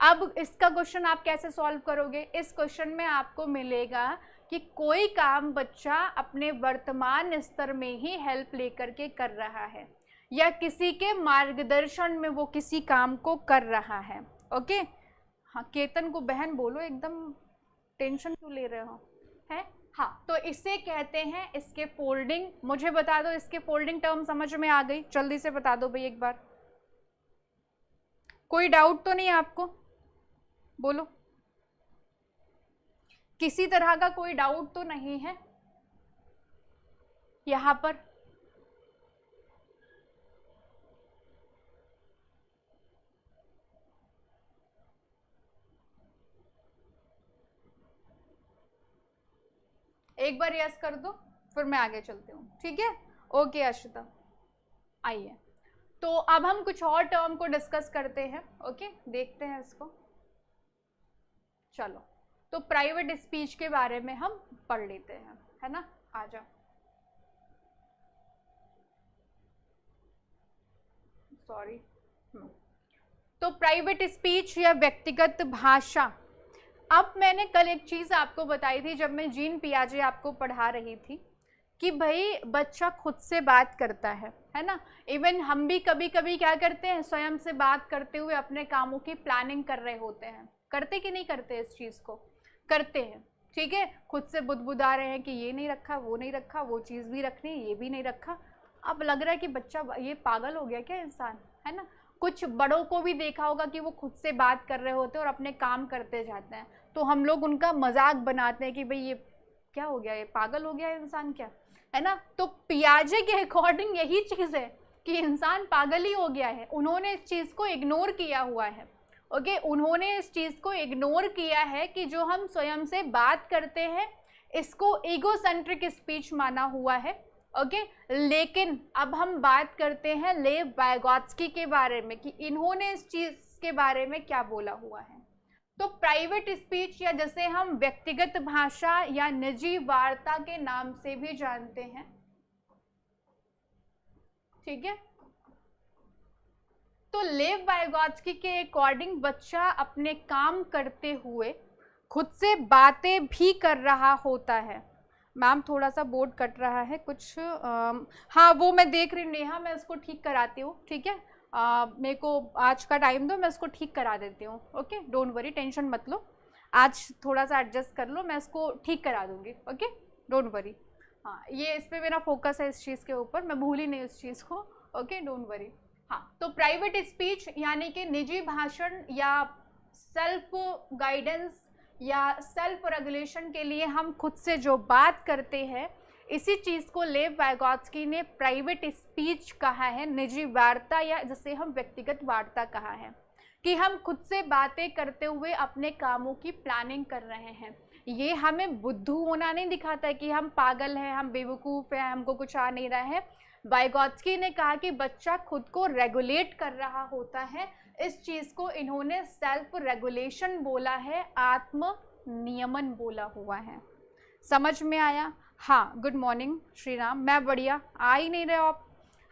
अब इसका क्वेश्चन आप कैसे सॉल्व करोगे? इस क्वेश्चन में आपको मिलेगा कि कोई काम बच्चा अपने वर्तमान स्तर में ही हेल्प लेकर के कर रहा है या किसी के मार्गदर्शन में वो किसी काम को कर रहा है। ओके, हाँ, केतन को बहन बोलो, एकदम टेंशन क्यों ले रहे हो, है, हाँ, तो इसे कहते हैं इसके फोल्डिंग। मुझे बता दो इसके फोल्डिंग टर्म समझ में आ गई? जल्दी से बता दो भाई एक बार, कोई डाउट तो नहीं आपको? बोलो, किसी तरह का कोई डाउट तो नहीं है यहाँ पर? एक बार यस कर दो, फिर मैं आगे चलती हूँ, ठीक है। ओके अश्विता, आइए, तो अब हम कुछ और टर्म को डिस्कस करते हैं। ओके, देखते हैं इसको। चलो, तो प्राइवेट स्पीच के बारे में हम पढ़ लेते हैं, है ना, आ जाओ। सॉरी, तो प्राइवेट स्पीच या व्यक्तिगत भाषा। अब मैंने कल एक चीज़ आपको बताई थी जब मैं जीन पियाजे आपको पढ़ा रही थी कि भाई बच्चा खुद से बात करता है ना, इवन हम भी कभी कभी क्या करते हैं, स्वयं से बात करते हुए अपने कामों की प्लानिंग कर रहे होते हैं, करते कि नहीं करते? इस चीज़ को करते हैं, ठीक है, खुद से बुदबुदा रहे हैं कि ये नहीं रखा, वो नहीं रखा, वो चीज़ भी रखनी है, ये भी नहीं रखा। अब लग रहा है कि बच्चा ये पागल हो गया क्या इंसान, है ना। कुछ बड़ों को भी देखा होगा कि वो खुद से बात कर रहे होते हैं और अपने काम करते जाते हैं, तो हम लोग उनका मजाक बनाते हैं कि भाई ये क्या हो गया, ये पागल हो गया इंसान क्या, है ना। तो पियाजे के अकॉर्डिंग यही चीज़ है कि इंसान पागल ही हो गया है। उन्होंने इस चीज़ को इग्नोर किया हुआ है। ओके, उन्होंने इस चीज़ को इग्नोर किया है कि जो हम स्वयं से बात करते हैं इसको ईगोसेंट्रिक स्पीच माना हुआ है। ओके, लेकिन अब हम बात करते हैं लेव वाइगोत्स्की के बारे में कि इन्होंने इस चीज़ के बारे में क्या बोला हुआ है। तो प्राइवेट स्पीच या जैसे हम व्यक्तिगत भाषा या निजी वार्ता के नाम से भी जानते हैं, ठीक है। तो लेव वाइगोत्स्की के अकॉर्डिंग बच्चा अपने काम करते हुए खुद से बातें भी कर रहा होता है। मैम थोड़ा सा बोर्ड कट रहा है कुछ, हाँ वो मैं देख रही हूँ नेहा, मैं उसको ठीक कराती हूँ, ठीक है। मेरे को आज का टाइम दो, मैं उसको ठीक करा देती हूँ, ओके, डोंट वरी, टेंशन मत लो, आज थोड़ा सा एडजस्ट कर लो, मैं इसको ठीक करा दूंगी, ओके, डोंट वरी। हाँ ये इस पर मेरा फोकस है, इस चीज़ के ऊपर, मैं भूली नहीं उस चीज़ को, ओके, डोंट वरी। हाँ तो प्राइवेट स्पीच यानी कि निजी भाषण या सेल्फ गाइडेंस या सेल्फ रेगुलेशन के लिए हम खुद से जो बात करते हैं, इसी चीज़ को लेव वाइगोत्स्की ने प्राइवेट स्पीच कहा है, निजी वार्ता या जिसे हम व्यक्तिगत वार्ता कहा है, कि हम खुद से बातें करते हुए अपने कामों की प्लानिंग कर रहे हैं। ये हमें बुद्धू होना नहीं दिखाता है कि हम पागल हैं, हम बेवकूफ़ हैं, हमको कुछ आ नहीं रहा है। वाइगोत्स्की ने कहा कि बच्चा खुद को रेगुलेट कर रहा होता है, इस चीज़ को इन्होंने सेल्फ रेगुलेशन बोला है, आत्म नियमन बोला हुआ है। समझ में आया? हाँ, गुड मॉर्निंग श्री राम, मैं बढ़िया, आ ही नहीं रहे हो आप।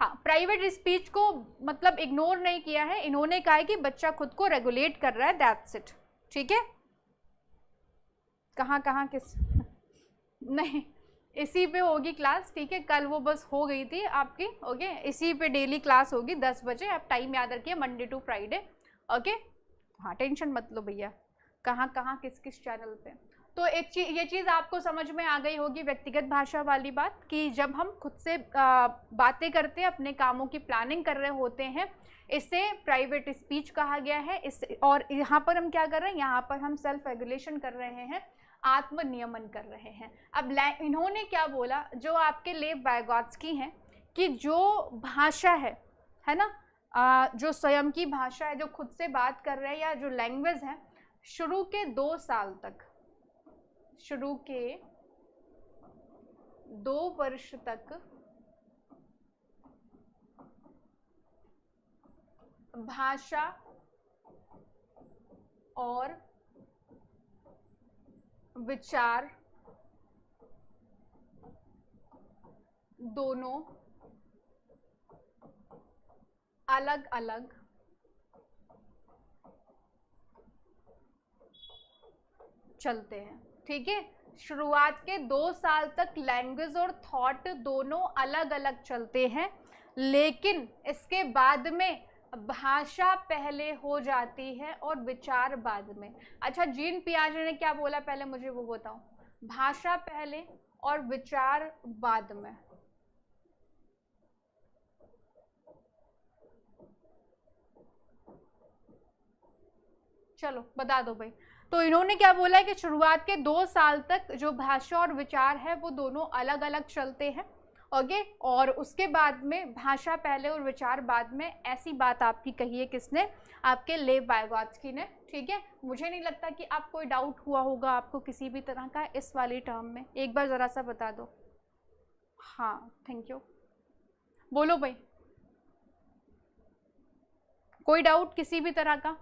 हाँ, प्राइवेट स्पीच को मतलब इग्नोर नहीं किया है, इन्होंने कहा है कि बच्चा खुद को रेगुलेट कर रहा है, दैट्स इट, ठीक है। कहाँ कहाँ किस नहीं, इसी पे होगी क्लास, ठीक है, कल वो बस हो गई थी आपकी, ओके, इसी पे डेली क्लास होगी 10 बजे, आप टाइम याद रखिए, मंडे टू फ्राइडे, ओके। हाँ टेंशन मत लो भैया, कहाँ कहाँ किस किस चैनल पे। तो एक चीज, ये चीज़ आपको समझ में आ गई होगी व्यक्तिगत भाषा वाली बात, कि जब हम खुद से बातें करते हैं, अपने कामों की प्लानिंग कर रहे होते हैं, इसे प्राइवेट स्पीच कहा गया है। इस और यहाँ पर हम क्या कर रहे हैं, यहाँ पर हम सेल्फ रेगुलेशन कर रहे हैं, आत्म नियमन कर रहे हैं। अब इन्होंने क्या बोला, जो आपके लेव वाइगोत्स्की हैं, कि जो भाषा है ना, जो स्वयं की भाषा है, जो खुद से बात कर रहे हैं, या जो लैंग्वेज है, शुरू के 2 साल तक, शुरू के 2 वर्ष तक भाषा और विचार दोनों अलग अलग चलते हैं, ठीक है। शुरुआत के 2 साल तक लैंग्वेज और थॉट दोनों अलग अलग चलते हैं, लेकिन इसके बाद में भाषा पहले हो जाती है और विचार बाद में। अच्छा, जीन पियाजे ने क्या बोला पहले मुझे वो बताओ, भाषा पहले और विचार बाद में। चलो बता दो भाई। तो इन्होंने क्या बोला है कि शुरुआत के 2 साल तक जो भाषा और विचार है वो दोनों अलग अलग चलते हैं, ओके, और उसके बाद में भाषा पहले और विचार बाद में। ऐसी बात आपकी कही है किसने, आपके लेव वाइगोत्स्की ने, ठीक है। मुझे नहीं लगता कि आप कोई डाउट हुआ होगा आपको किसी भी तरह का इस वाली टर्म में, एक बार ज़रा सा बता दो। हाँ थैंक यू, बोलो भाई, कोई डाउट किसी भी तरह का?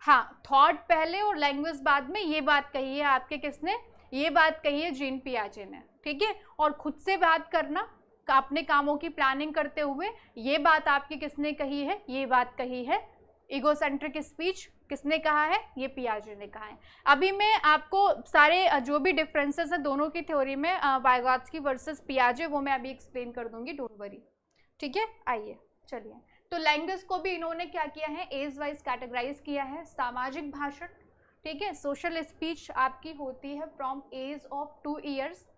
हाँ, थॉट पहले और लैंग्वेज बाद में, ये बात कही है आपके किसने, ये बात कही है जीन पियाजे ने, ठीक है। और खुद से बात करना, अपने कामों की प्लानिंग करते हुए, ये बात आपकी किसने कही है, ये बात कही है इगोसेंट्रिक स्पीच, किसने कहा है, ये पियाजे ने कहा है। अभी मैं आपको सारे जो भी डिफरेंसेस है दोनों की थ्योरी में, वाइगोत्स्की वर्सेस पियाजे, वो मैं अभी एक्सप्लेन कर दूंगी, डोंट वरी, ठीक है। आइए चलिए, तो लैंग्वेज को भी इन्होंने क्या किया है, एज वाइज कैटेगराइज किया है। सामाजिक भाषण, ठीक है, सोशल स्पीच आपकी होती है from age of 2 years.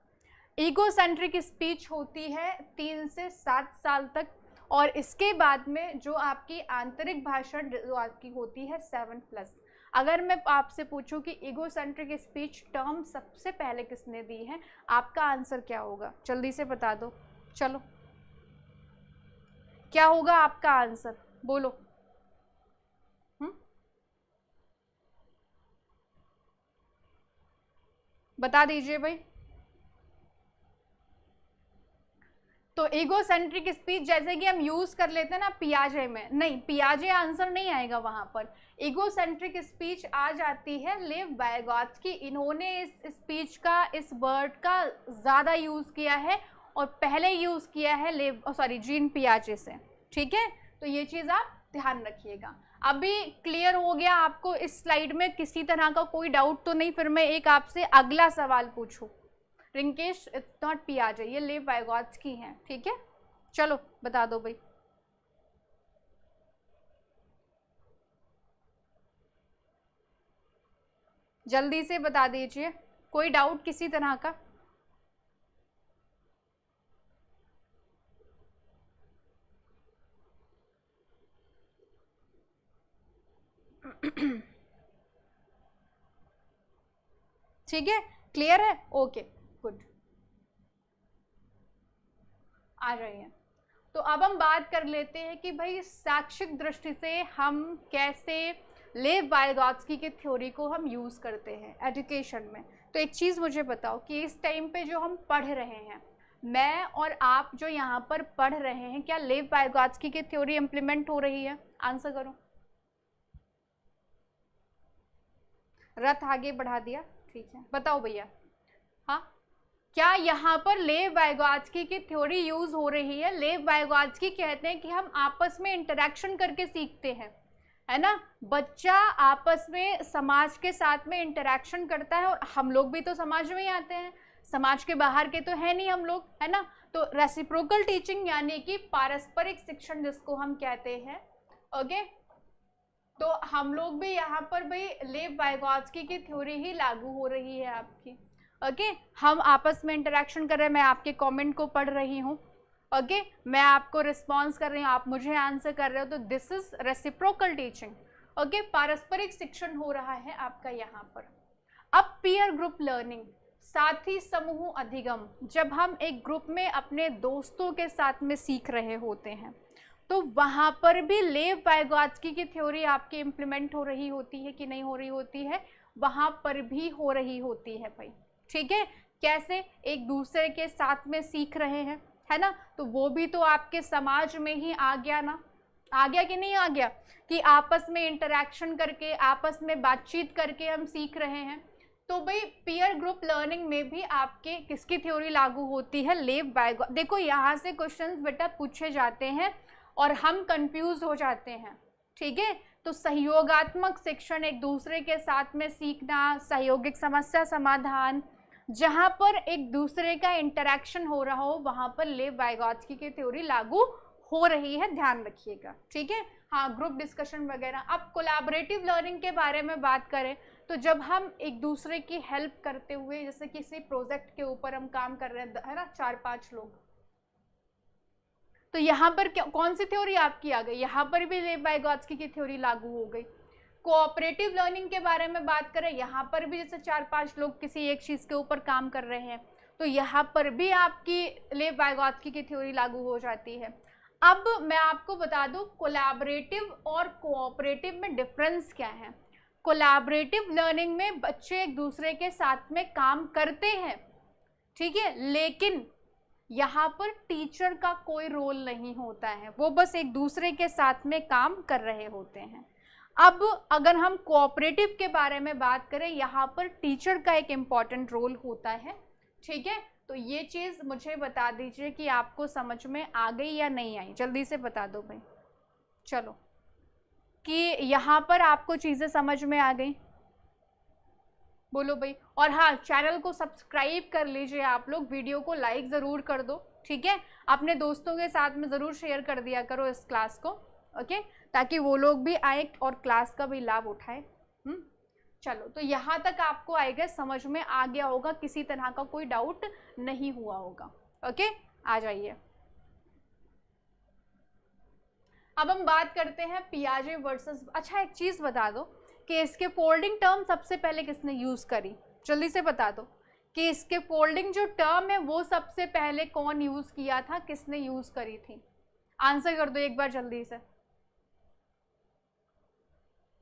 Egocentric speech होती है 3 से 7 साल तक, और इसके बाद में जो आपकी आंतरिक भाषण जो आपकी होती है 7+। अगर मैं आपसे पूछूं कि ईगोसेंट्रिक स्पीच टर्म सबसे पहले किसने दी है, आपका आंसर क्या होगा, जल्दी से बता दो, चलो क्या होगा आपका आंसर, बोलो। बता दीजिए भाई। तो ईगोसेंट्रिक स्पीच जैसे कि हम यूज कर लेते हैं ना पियाजे में, नहीं पियाजे आंसर नहीं आएगा वहां पर। ईगोसेंट्रिक स्पीच आ जाती है लेव वाइगॉत्स्की। इन्होंने इस स्पीच का, इस वर्ड का ज्यादा यूज किया है और पहले यूज किया है जीन पियाजे से। ठीक है, तो ये चीज आप ध्यान रखिएगा। अभी क्लियर हो गया आपको? इस स्लाइड में किसी तरह का कोई डाउट तो नहीं? फिर मैं एक आपसे अगला सवाल पूछूं। रिंकेश, इट्स नॉट पियाजे, ये लेव वाइगॉत्स्की हैं। ठीक है, चलो बता दो भाई। जल्दी से बता दीजिए, कोई डाउट किसी तरह का? ठीक है, क्लियर है, ओके गुड, आ रही है। तो अब हम बात कर लेते हैं कि भाई शैक्षिक दृष्टि से हम कैसे लेव वाइगॉत्स्की की थ्योरी को हम यूज करते हैं एजुकेशन में। तो एक चीज मुझे बताओ कि इस टाइम पे जो हम पढ़ रहे हैं, मैं और आप जो यहाँ पर पढ़ रहे हैं, क्या लेव वाइगॉत्स्की की थ्योरी इंप्लीमेंट हो रही है? आंसर करो। रथ आगे बढ़ा दिया, ठीक है, बताओ भैया। हाँ, क्या यहाँ पर लेव वाइगॉत्स्की की थ्योरी यूज हो रही है? लेव वाइगॉत्स्की कहते हैं कि हम आपस में इंटरेक्शन करके सीखते हैं, है ना। बच्चा आपस में समाज के साथ में इंटरेक्शन करता है, और हम लोग भी तो समाज में ही आते हैं, समाज के बाहर के तो है नहीं हम लोग, है ना। तो रेसिप्रोकल टीचिंग यानी कि पारस्परिक शिक्षण जिसको हम कहते हैं, ओके। तो हम लोग भी यहाँ पर भाई लेव वाइगॉत्स्की की थ्योरी ही लागू हो रही है आपकी, ओके। हम आपस में इंटरेक्शन कर रहे हैं, मैं आपके कमेंट को पढ़ रही हूँ, ओके, मैं आपको रिस्पॉन्स कर रही हूँ, आप मुझे आंसर कर रहे हो, तो this is reciprocal teaching, okay. पारस्परिक शिक्षण हो रहा है आपका यहाँ पर। अब पीयर ग्रुप लर्निंग, साथी समूह अधिगम, जब हम एक ग्रुप में अपने दोस्तों के साथ में सीख रहे होते हैं, तो वहां पर भी लेव वाइगॉत्स्की की थ्योरी आपकी इंप्लीमेंट हो रही होती है कि नहीं हो रही होती है? वहां पर भी हो रही होती है भाई, ठीक है। कैसे? एक दूसरे के साथ में सीख रहे हैं, है ना, तो वो भी तो आपके समाज में ही आ गया ना, आ गया कि नहीं आ गया, कि आपस में इंटरेक्शन करके, आपस में बातचीत करके हम सीख रहे हैं। तो भाई पीयर ग्रुप लर्निंग में भी आपके किसकी थ्योरी लागू होती है? लेव वाइगॉत्स्की। देखो यहाँ से क्वेश्चंस बेटा पूछे जाते हैं और हम कंफ्यूज हो जाते हैं, ठीक है। तो सहयोगात्मक शिक्षण, एक दूसरे के साथ में सीखना, सहयोगिक समस्या समाधान, जहां पर एक दूसरे का इंटरेक्शन हो रहा हो, वहां पर लेव वाइगॉत्स्की की थ्योरी लागू हो रही है, ध्यान रखिएगा, ठीक है। हाँ, ग्रुप डिस्कशन वगैरह। अब कोलैबोरेटिव लर्निंग के बारे में बात करें, तो जब हम एक दूसरे की हेल्प करते हुए, जैसे किसी प्रोजेक्ट के ऊपर हम काम कर रहे हैं, है ना, 4-5 लोग, तो यहाँ पर कौन सी थ्योरी आपकी आ गई? यहाँ पर भी लेव वाइगॉत्स्की की थ्योरी लागू हो गई। कोऑपरेटिव लर्निंग के बारे में बात करें, यहाँ पर भी जैसे 4-5 लोग किसी एक चीज के ऊपर काम कर रहे हैं, तो यहाँ पर भी आपकी लेव वाइगॉत्स्की की थ्योरी लागू हो जाती है। अब मैं आपको बता दूं कोलैबोरेटिव और कोऑपरेटिव में डिफरेंस क्या है। कोलैबोरेटिव लर्निंग में बच्चे एक दूसरे के साथ में काम करते हैं, ठीक है, लेकिन यहाँ पर टीचर का कोई रोल नहीं होता है, वो बस एक दूसरे के साथ में काम कर रहे होते हैं। अब अगर हम कोऑपरेटिव के बारे में बात करें, यहाँ पर टीचर का एक इम्पॉर्टेंट रोल होता है, ठीक है। तो ये चीज मुझे बता दीजिए कि आपको समझ में आ गई या नहीं आई, जल्दी से बता दो भाई। चलो, कि यहाँ पर आपको चीजें समझ में आ गई, बोलो भाई। और हाँ, चैनल को सब्सक्राइब कर लीजिए आप लोग, वीडियो को लाइक ज़रूर कर दो, ठीक है। अपने दोस्तों के साथ में ज़रूर शेयर कर दिया करो इस क्लास को, ओके, ताकि वो लोग भी आए और क्लास का भी लाभ उठाए। चलो, तो यहाँ तक आपको आएगा, समझ में आ गया होगा, किसी तरह का कोई डाउट नहीं हुआ होगा, ओके। आ जाइए, अब हम बात करते हैं पियाजे वर्सेस। अच्छा, एक चीज़ बता दो कि इसके फोल्डिंग टर्म सबसे पहले किसने यूज करी? जल्दी से बता दो कि इसके फोल्डिंग जो टर्म है वो सबसे पहले कौन यूज किया था, किसने यूज करी थी? आंसर कर दो एक बार जल्दी से,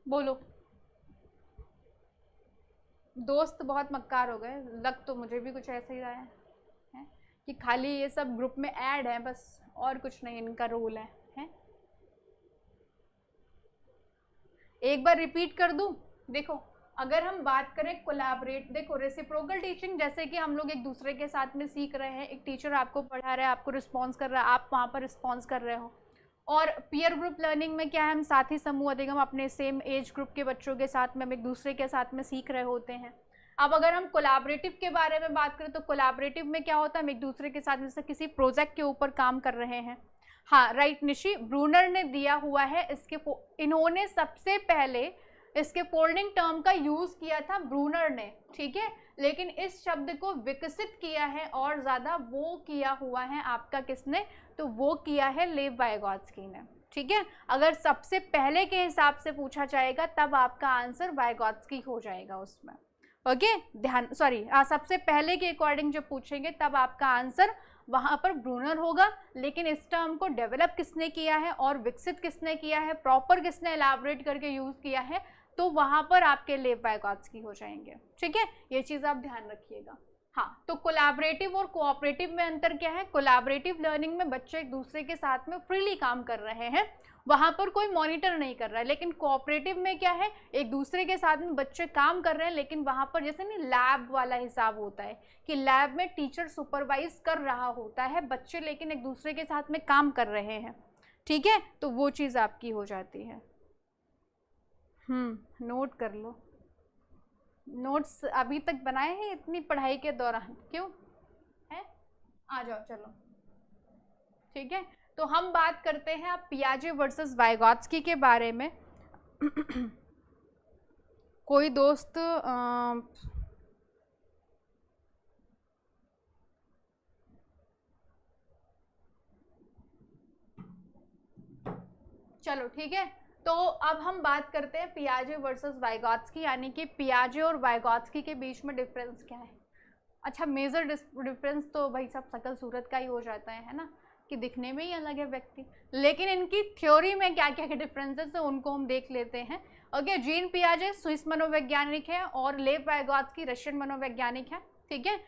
बोलो। दोस्त बहुत मक्कार हो गए, लग तो मुझे भी कुछ ऐसे ही रहा है। कि खाली ये सब ग्रुप में ऐड है बस, और कुछ नहीं इनका रोल है? एक बार रिपीट कर दूं। देखो अगर हम बात करें कोलैबोरेट, देखो रेसिप्रोकल टीचिंग जैसे कि हम लोग एक दूसरे के साथ में सीख रहे हैं, एक टीचर आपको पढ़ा रहा है, आपको रिस्पॉन्स कर रहा है, आप वहाँ पर रिस्पॉन्स कर रहे हो। और पीयर ग्रुप लर्निंग में क्या है, हम साथी समूह अधिगम अपने सेम एज ग्रुप के बच्चों के साथ में हम एक दूसरे के साथ में सीख रहे होते हैं। अब अगर हम कोलैबोरेटिव के बारे में बात करें तो कोलैबोरेटिव में क्या होता है, हम एक दूसरे के साथ जैसे किसी प्रोजेक्ट के ऊपर काम कर रहे हैं। हाँ राइट निशी, ब्रूनर ने दिया हुआ है इसके, इन्होंने सबसे पहले इसके फोल्डिंग टर्म का यूज किया था ब्रूनर ने, ठीक है, लेकिन इस शब्द को विकसित किया है और ज्यादा वो किया हुआ है आपका किसने, तो वो किया है लेव वाइगोत्स्की ने, ठीक है। अगर सबसे पहले के हिसाब से पूछा जाएगा तब आपका आंसर वाइगोत्स्की हो जाएगा उसमें, ओके ध्यान, सॉरी सबसे पहले के अकॉर्डिंग जब पूछेंगे तब आपका आंसर वहां पर ब्रूनर होगा। लेकिन इस टर्म को डेवलप किसने किया है और विकसित किसने किया है, प्रॉपर किसने एलैबोरेट करके यूज किया है, तो वहां पर आपके लेव वाइगोत्स्की हो जाएंगे, ठीक है, ये चीज आप ध्यान रखिएगा। हाँ, तो कोलैबोरेटिव और कोऑपरेटिव में अंतर क्या है, कोलैबोरेटिव लर्निंग में बच्चे एक दूसरे के साथ में फ्रीली काम कर रहे हैं, वहां पर कोई मॉनिटर नहीं कर रहा है। लेकिन कोऑपरेटिव में क्या है, एक दूसरे के साथ में बच्चे काम कर रहे हैं, लेकिन वहां पर जैसे नहीं लैब वाला हिसाब होता है कि लैब में टीचर सुपरवाइज कर रहा होता है, बच्चे लेकिन एक दूसरे के साथ में काम कर रहे हैं, ठीक है, तो वो चीज आपकी हो जाती है। नोट कर लो, नोट्स अभी तक बनाए हैं इतनी पढ़ाई के दौरान, क्यों है, आ जाओ चलो, ठीक है। तो हम बात करते हैं अब पियाजे वर्सेस वाइगोत्स्की के बारे में। कोई दोस्त चलो ठीक है, तो अब हम बात करते हैं पियाजे वर्सेस वाइगोत्स्की, यानी कि पियाजे और वाइगोत्स्की के बीच में डिफरेंस क्या है। अच्छा, मेजर डिफरेंस तो भाई सब शकल सूरत का ही हो जाता है ना, कि दिखने में ही अलग है व्यक्ति, लेकिन इनकी थ्योरी में क्या क्या डिफरेंसेस है उनको हम देख लेते हैं। ओके, जीन पियाजे स्विस मनोवैज्ञानिक है और लेव वाइगोत्स्की रशियन मनोवैज्ञानिक है, ठीक है।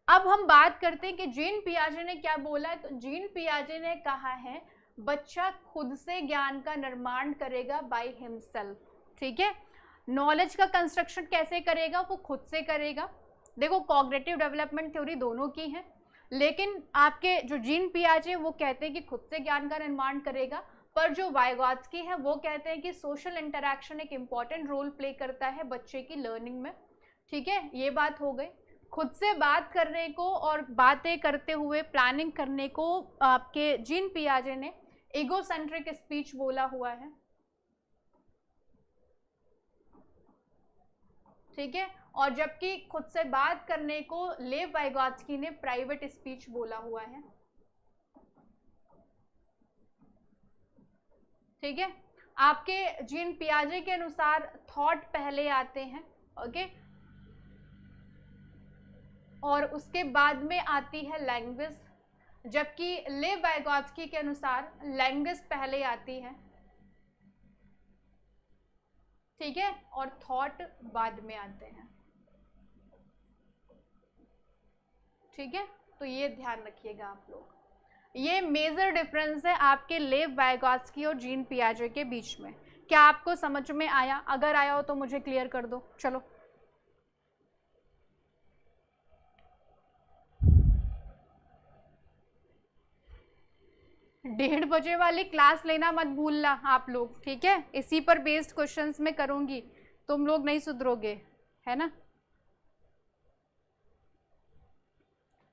अब हम बात करते हैं कि जीन पियाजे ने क्या बोला है, तो जीन पियाजे ने कहा है बच्चा खुद से ज्ञान का निर्माण करेगा बाय हिमसेल्फ, ठीक है। नॉलेज का कंस्ट्रक्शन कैसे करेगा, वो खुद से करेगा। देखो कॉग्निटिव डेवलपमेंट थ्योरी दोनों की है, लेकिन आपके जो जीन पियाजे वो कहते हैं कि खुद से ज्ञान का निर्माण करेगा, पर जो वाइगोत्स्की है वो कहते हैं कि सोशल इंटरैक्शन एक इम्पॉर्टेंट रोल प्ले करता है बच्चे की लर्निंग में, ठीक है। ये बात हो गई। खुद से बात करने को और बातें करते हुए प्लानिंग करने को आपके जीन पियाजे ने ईगोसेंट्रिक स्पीच बोला हुआ है, ठीक है। और जबकि खुद से बात करने को लेव वाइगोत्स्की ने प्राइवेट स्पीच बोला हुआ है, ठीक है। आपके जीन पियाजे के अनुसार थॉट पहले आते हैं, ओके, और उसके बाद में आती है लैंग्वेज, जबकि लेव वाइगोत्स्की के अनुसार लैंग्वेज पहले आती है, ठीक है, और थॉट बाद में आते हैं, ठीक है। तो ये ध्यान रखिएगा आप लोग, ये मेजर डिफरेंस है आपके लेव वाइगोत्स्की और जीन पियाजे के बीच में। क्या आपको समझ में आया? अगर आया हो तो मुझे क्लियर कर दो। चलो, डेढ़ बजे वाली क्लास लेना मत भूलना आप लोग, ठीक है। इसी पर बेस्ड क्वेश्चंस में करूंगी, तुम लोग नहीं सुधरोगे, है ना।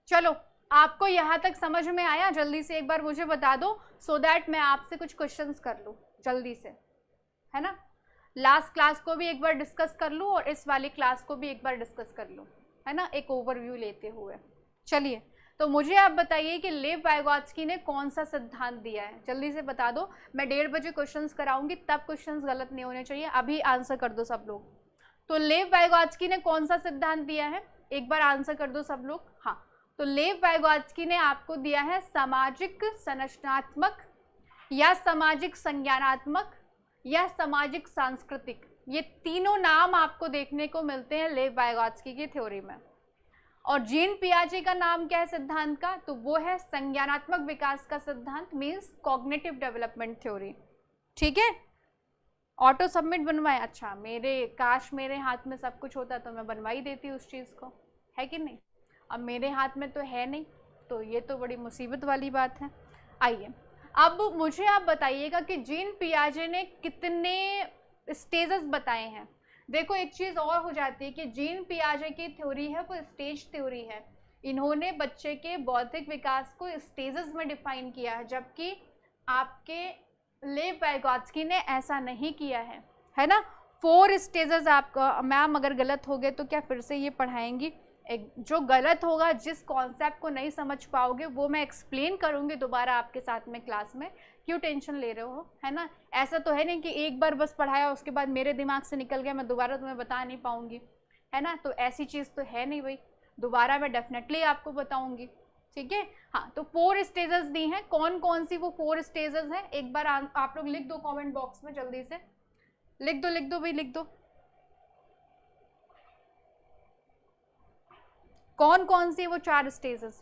चलो, आपको यहाँ तक समझ में आया? जल्दी से एक बार मुझे बता दो, सो दैट मैं आपसे कुछ क्वेश्चंस कर लूँ जल्दी से, है ना। लास्ट क्लास को भी एक बार डिस्कस कर लूँ और इस वाली क्लास को भी एक बार डिस्कस कर लूँ, है ना, एक ओवरव्यू लेते हुए। चलिए, तो मुझे आप बताइए कि लेव वाइगोत्स्की ने कौन सा सिद्धांत दिया है, जल्दी से बता दो। मैं 1:30 बजे क्वेश्चंस कराऊंगी, तब क्वेश्चंस गलत नहीं होने चाहिए, अभी आंसर कर दो सब लोग। तो लेव वाइगोत्स्की ने कौन सा सिद्धांत दिया है, एक बार आंसर कर दो सब लोग। हाँ, तो लेव वाइगोत्स्की ने आपको दिया है सामाजिक संरचनात्मक या सामाजिक संज्ञानात्मक या सामाजिक सांस्कृतिक, ये तीनों नाम आपको देखने को मिलते हैं लेव वाइगोत्स्की की थ्योरी में। और जीन पियाजे का नाम क्या है सिद्धांत का? तो वो है संज्ञानात्मक विकास का सिद्धांत, मीन्स कॉग्निटिव डेवलपमेंट थ्योरी। ठीक है, ऑटो सबमिट बनवाए, अच्छा काश मेरे हाथ में सब कुछ होता तो मैं बनवाई देती उस चीज़ को, है कि नहीं? अब मेरे हाथ में तो है नहीं, तो ये तो बड़ी मुसीबत वाली बात है। आइए अब मुझे आप बताइएगा कि जीन पियाजे ने कितने स्टेजेस बताए हैं। देखो एक चीज़ और हो जाती है कि जीन पियाजे की थ्योरी है वो स्टेज थ्योरी है। इन्होंने बच्चे के बौद्धिक विकास को स्टेजेस में डिफाइन किया है, जबकि आपके लेव वाइगोत्स्की ने ऐसा नहीं किया है ना। 4 स्टेजेस। आपका मैम अगर गलत हो गए तो क्या फिर से ये पढ़ाएंगी? एक जो गलत होगा, जिस कॉन्सेप्ट को नहीं समझ पाओगे वो मैं एक्सप्लेन करूँगी दोबारा आपके साथ में क्लास में, क्यों टेंशन ले रहे हो, है ना। ऐसा तो है नहीं कि एक बार बस पढ़ाया उसके बाद मेरे दिमाग से निकल गया, मैं दोबारा तुम्हें बता नहीं पाऊँगी, है ना। तो ऐसी चीज़ तो है नहीं भाई, दोबारा मैं डेफिनेटली आपको बताऊँगी, ठीक है। हाँ, तो 4 स्टेजेस दी हैं। कौन कौन सी वो 4 स्टेजेस हैं, एक बार आप लोग लिख दो कमेंट बॉक्स में, जल्दी से लिख दो भाई, लिख दो कौन कौन सी वो 4 स्टेजेस।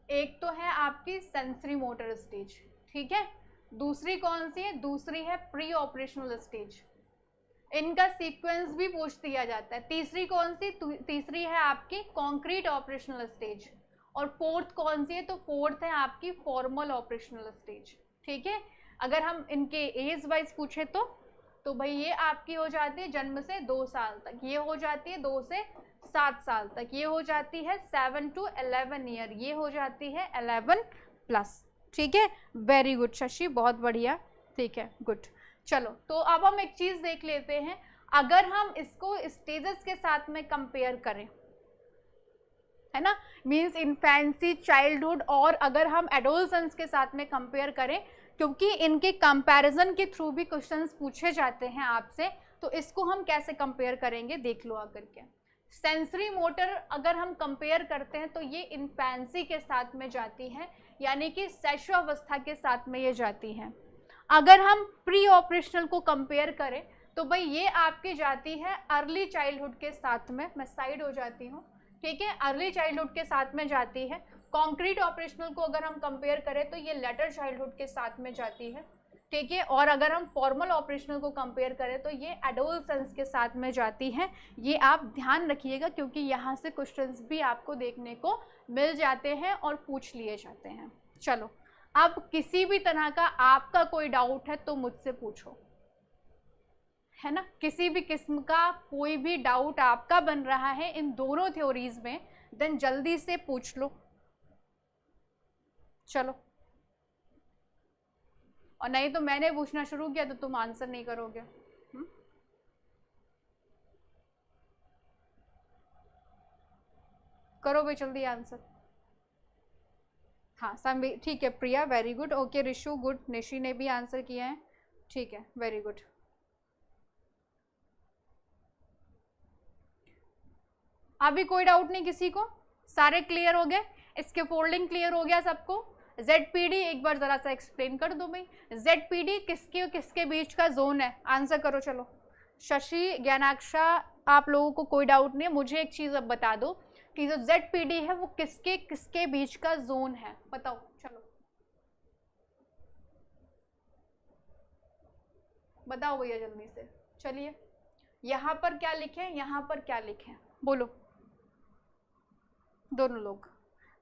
एक तो है आपकी सेंसरी मोटर स्टेज, ठीक है। दूसरी कौन सी है? दूसरी है प्री ऑपरेशनल स्टेज, इनका सीक्वेंस भी पूछ दिया जाता है। तीसरी कौन सी? तीसरी है आपकी कॉन्क्रीट ऑपरेशनल स्टेज। और फोर्थ कौन सी है? तो फोर्थ है आपकी फॉर्मल ऑपरेशनल स्टेज, ठीक है। अगर हम इनके एज वाइज पूछे तो भाई ये आपकी हो जाती है जन्म से 2 साल तक, ये हो जाती है 2 से 7 साल तक, ये हो जाती है 7 to 11 ईयर, ये हो जाती है 11+, ठीक है। वेरी गुड शशि, बहुत बढ़िया, ठीक है, गुड। चलो तो अब हम एक चीज देख लेते हैं, अगर हम इसको स्टेजेस के साथ में कंपेयर करें, है ना, मींस इन्फेंसी, चाइल्डहुड, और अगर हम एडोलसेंस के साथ में कंपेयर करें, क्योंकि इनके कंपैरिजन के थ्रू भी क्वेश्चंस पूछे जाते हैं आपसे, तो इसको हम कैसे कंपेयर करेंगे देख लो आकर के। सेंसरी मोटर अगर हम कंपेयर करते हैं तो ये इन्फेंसी के साथ में जाती है, यानी कि शैशवावस्था के साथ में ये जाती है। अगर हम प्री ऑपरेशनल को कंपेयर करें तो भाई ये आपकी जाती है अर्ली चाइल्डहुड के साथ में, मैं साइड हो जाती हूँ, ठीक है, अर्ली चाइल्डहुड के साथ में जाती है। कॉन्क्रीट ऑपरेशनल को अगर हम कंपेयर करें तो ये लेटर चाइल्डहुड के साथ में जाती है, ठीक है। और अगर हम फॉर्मल ऑपरेशनल को कंपेयर करें तो ये एडोलसेंस के साथ में जाती है। ये आप ध्यान रखिएगा, क्योंकि यहाँ से क्वेश्चंस भी आपको देखने को मिल जाते हैं और पूछ लिए जाते हैं। चलो, अब किसी भी तरह का आपका कोई डाउट है तो मुझसे पूछो, है ना। किसी भी किस्म का कोई भी डाउट आपका बन रहा है इन दोनों थ्योरीज में, देन जल्दी से पूछ लो। चलो, और नहीं तो मैंने पूछना शुरू किया तो तुम आंसर नहीं करोगे। करो भाई जल्दी आंसर। हाँ सब ठीक है, Priya very good, okay, Rishu good, Nishi ने भी आंसर किया है, ठीक है, वेरी गुड। अभी कोई डाउट नहीं किसी को? सारे क्लियर हो गए? इसके फोल्डिंग क्लियर हो गया सबको? ZPD एक बार जरा सा एक्सप्लेन कर दो भाई, ZPD किसके और किसके बीच का जोन है? आंसर करो चलो। शशि, ज्ञानाक्षा, आप लोगों को कोई डाउट नहीं है? मुझे एक चीज अब बता दो कि जो ZPD है वो किसके किसके बीच का जोन है, बताओ चलो, बताओ भैया जल्दी से। चलिए, यहाँ पर क्या लिखे, यहाँ पर क्या लिखे, बोलो दोनों लोग।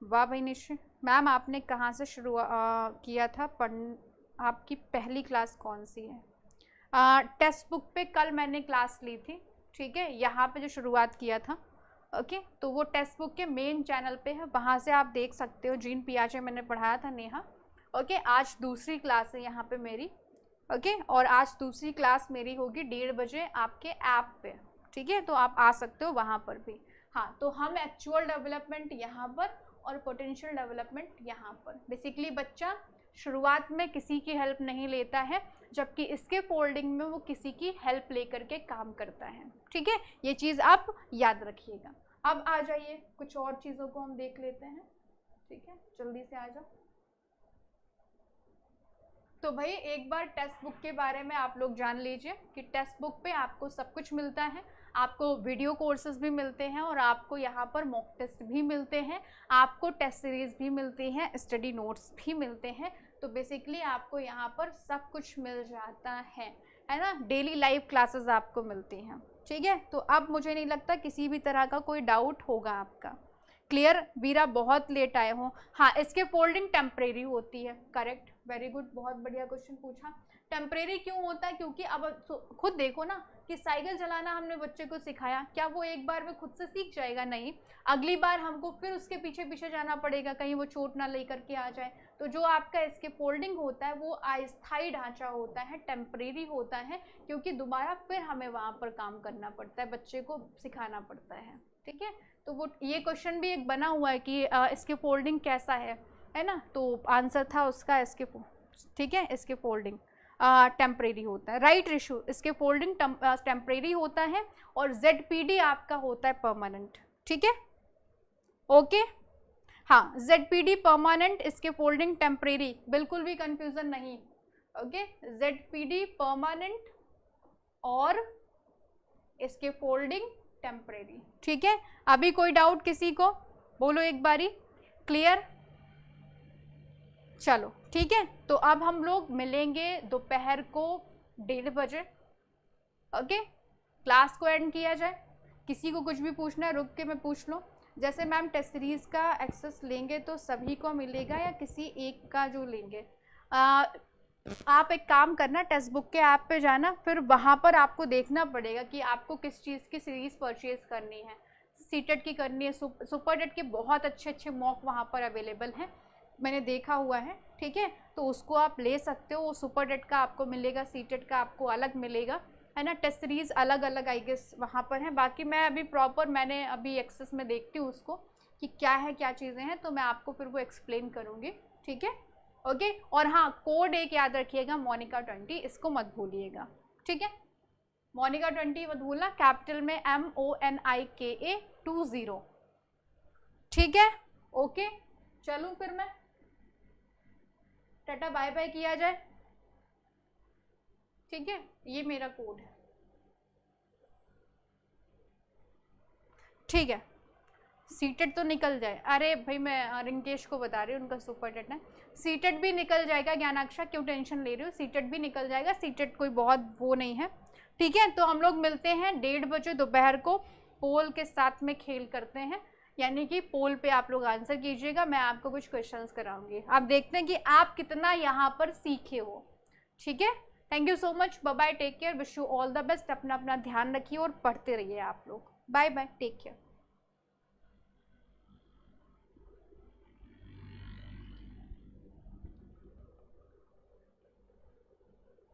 वाह भाई निश्चय। मैम आपने कहाँ से शुरू किया था आपकी पहली क्लास कौन सी है? टेक्स्ट बुक पे कल मैंने क्लास ली थी, ठीक है, यहाँ पे जो शुरुआत किया था, ओके, तो वो टेक्स्ट बुक के मेन चैनल पे है, वहाँ से आप देख सकते हो। जीन पियाजे मैंने पढ़ाया था, नेहा, ओके। आज दूसरी क्लास है यहाँ पे मेरी, ओके, और आज दूसरी क्लास मेरी होगी 1:30 बजे आपके ऐप पे, ठीक है, तो आप आ सकते हो वहाँ पर भी। हाँ, तो हम एक्चुअल डेवलपमेंट यहाँ पर और पोटेंशियल डेवलपमेंट यहाँ पर, बेसिकली बच्चा शुरुआत में किसी की हेल्प नहीं लेता है, जबकि इसके फोल्डिंग में वो किसी की हेल्प लेकर के काम करता है, ठीक है, ये चीज़ आप याद रखिएगा। अब आ जाइए, कुछ और चीज़ों को हम देख लेते हैं, ठीक है, जल्दी से आ जाओ। तो भाई एक बार टेक्स्ट बुक के बारे में आप लोग जान लीजिए कि टेक्स्ट बुक पे आपको सब कुछ मिलता है, आपको वीडियो कोर्सेज भी मिलते हैं और आपको यहाँ पर मॉक टेस्ट भी मिलते हैं, आपको टेस्ट सीरीज भी मिलती हैं, स्टडी नोट्स भी मिलते हैं। तो बेसिकली आपको यहाँ पर सब कुछ मिल जाता है ना। डेली लाइव क्लासेस आपको मिलती हैं, ठीक है। तो अब मुझे नहीं लगता किसी भी तरह का कोई डाउट होगा आपका। क्लियर? वीरा बहुत लेट आए हो। हाँ, इसके फोल्डिंग टेम्परेरी होती है, करेक्ट, वेरी गुड, बहुत बढ़िया क्वेश्चन पूछा। टेम्परेरी क्यों होता है? क्योंकि अब खुद देखो ना कि साइकिल चलाना हमने बच्चे को सिखाया, क्या वो एक बार में खुद से सीख जाएगा? नहीं, अगली बार हमको फिर उसके पीछे पीछे जाना पड़ेगा, कहीं वो चोट ना लेकर के आ जाए। तो जो आपका इसके फोल्डिंग होता है वो अस्थायी ढांचा होता है, टेम्परेरी होता है, क्योंकि दोबारा फिर हमें वहाँ पर काम करना पड़ता है, बच्चे को सिखाना पड़ता है, ठीक है। तो वो ये क्वेश्चन भी एक बना हुआ है कि इसके फोल्डिंग कैसा है ना। तो आंसर था उसका इसके, ठीक है, इसके फोल्डिंग टेम्परेरी होता है, राइट रिशु। इसके फोल्डिंग टेम्परेरी होता है और ZPD आपका होता है परमानेंट, ठीक है, ओके। हाँ, ZPD परमानेंट, इसके फोल्डिंग टेम्परेरी, बिल्कुल भी कंफ्यूजन नहीं, ओके। ZPD परमानेंट और इसके फोल्डिंग टेम्परेरी, ठीक है। अभी कोई डाउट किसी को? बोलो एक बारी, क्लियर? चलो ठीक है, तो अब हम लोग मिलेंगे दोपहर को 1:30 बजे, ओके। क्लास को एंड किया जाए। किसी को कुछ भी पूछना है रुक के मैं पूछ लो। जैसे मैम टेस्ट सीरीज का एक्सेस लेंगे तो सभी को मिलेगा या किसी एक का जो लेंगे? आप एक काम करना, टेक्स्ट बुक के ऐप पे जाना, फिर वहाँ पर आपको देखना पड़ेगा कि आपको किस चीज़ की सीरीज़ परचेज करनी है। सीटेट की करनी है, सुपर टेट के बहुत अच्छे अच्छे मॉक वहाँ पर अवेलेबल हैं, मैंने देखा हुआ है, ठीक है। तो उसको आप ले सकते हो, वो सुपर टेट का आपको मिलेगा, सीटेट का आपको अलग मिलेगा, है ना। टेस्ट सीरीज़ अलग अलग आई गेस वहाँ पर है। बाकी मैं अभी प्रॉपर मैंने अभी एक्सेस में देखती हूँ उसको कि क्या है क्या चीज़ें हैं, तो मैं आपको फिर वो एक्सप्लेन करूँगी, ठीक है, ओके। और हाँ, कोड एक याद रखिएगा, मोनिका 20, इसको मत भूलिएगा, ठीक है। मोनिका 20 मत भूलना, कैपिटल में MONIKA 20, ठीक है, ओके। चलूँ फिर मैं, टाटा बाय बाय किया जाए, ठीक है। ये मेरा कोड है, ठीक है। सीटेट तो निकल जाए, अरे भाई मैं रिंकेश को बता रही हूँ, उनका सुपर टेट है। सीटेट भी निकल जाएगा ज्ञानाक्षा, क्यों टेंशन ले रही हो, सीटेट भी निकल जाएगा, सीटेट कोई बहुत वो नहीं है, ठीक है। तो हम लोग मिलते हैं 1:30 बजे दोपहर को, पोल के साथ में खेल करते हैं, यानी कि पोल पे आप लोग आंसर कीजिएगा, मैं आपको कुछ क्वेश्चंस कराऊंगी, आप देखते हैं कि आप कितना यहाँ पर सीखे हो, ठीक है। Thank you so much, bye bye, take care, wish you all the best, अपना अपना ध्यान रखिए और पढ़ते रहिए आप लोग, बाय बाय, टेक केयर।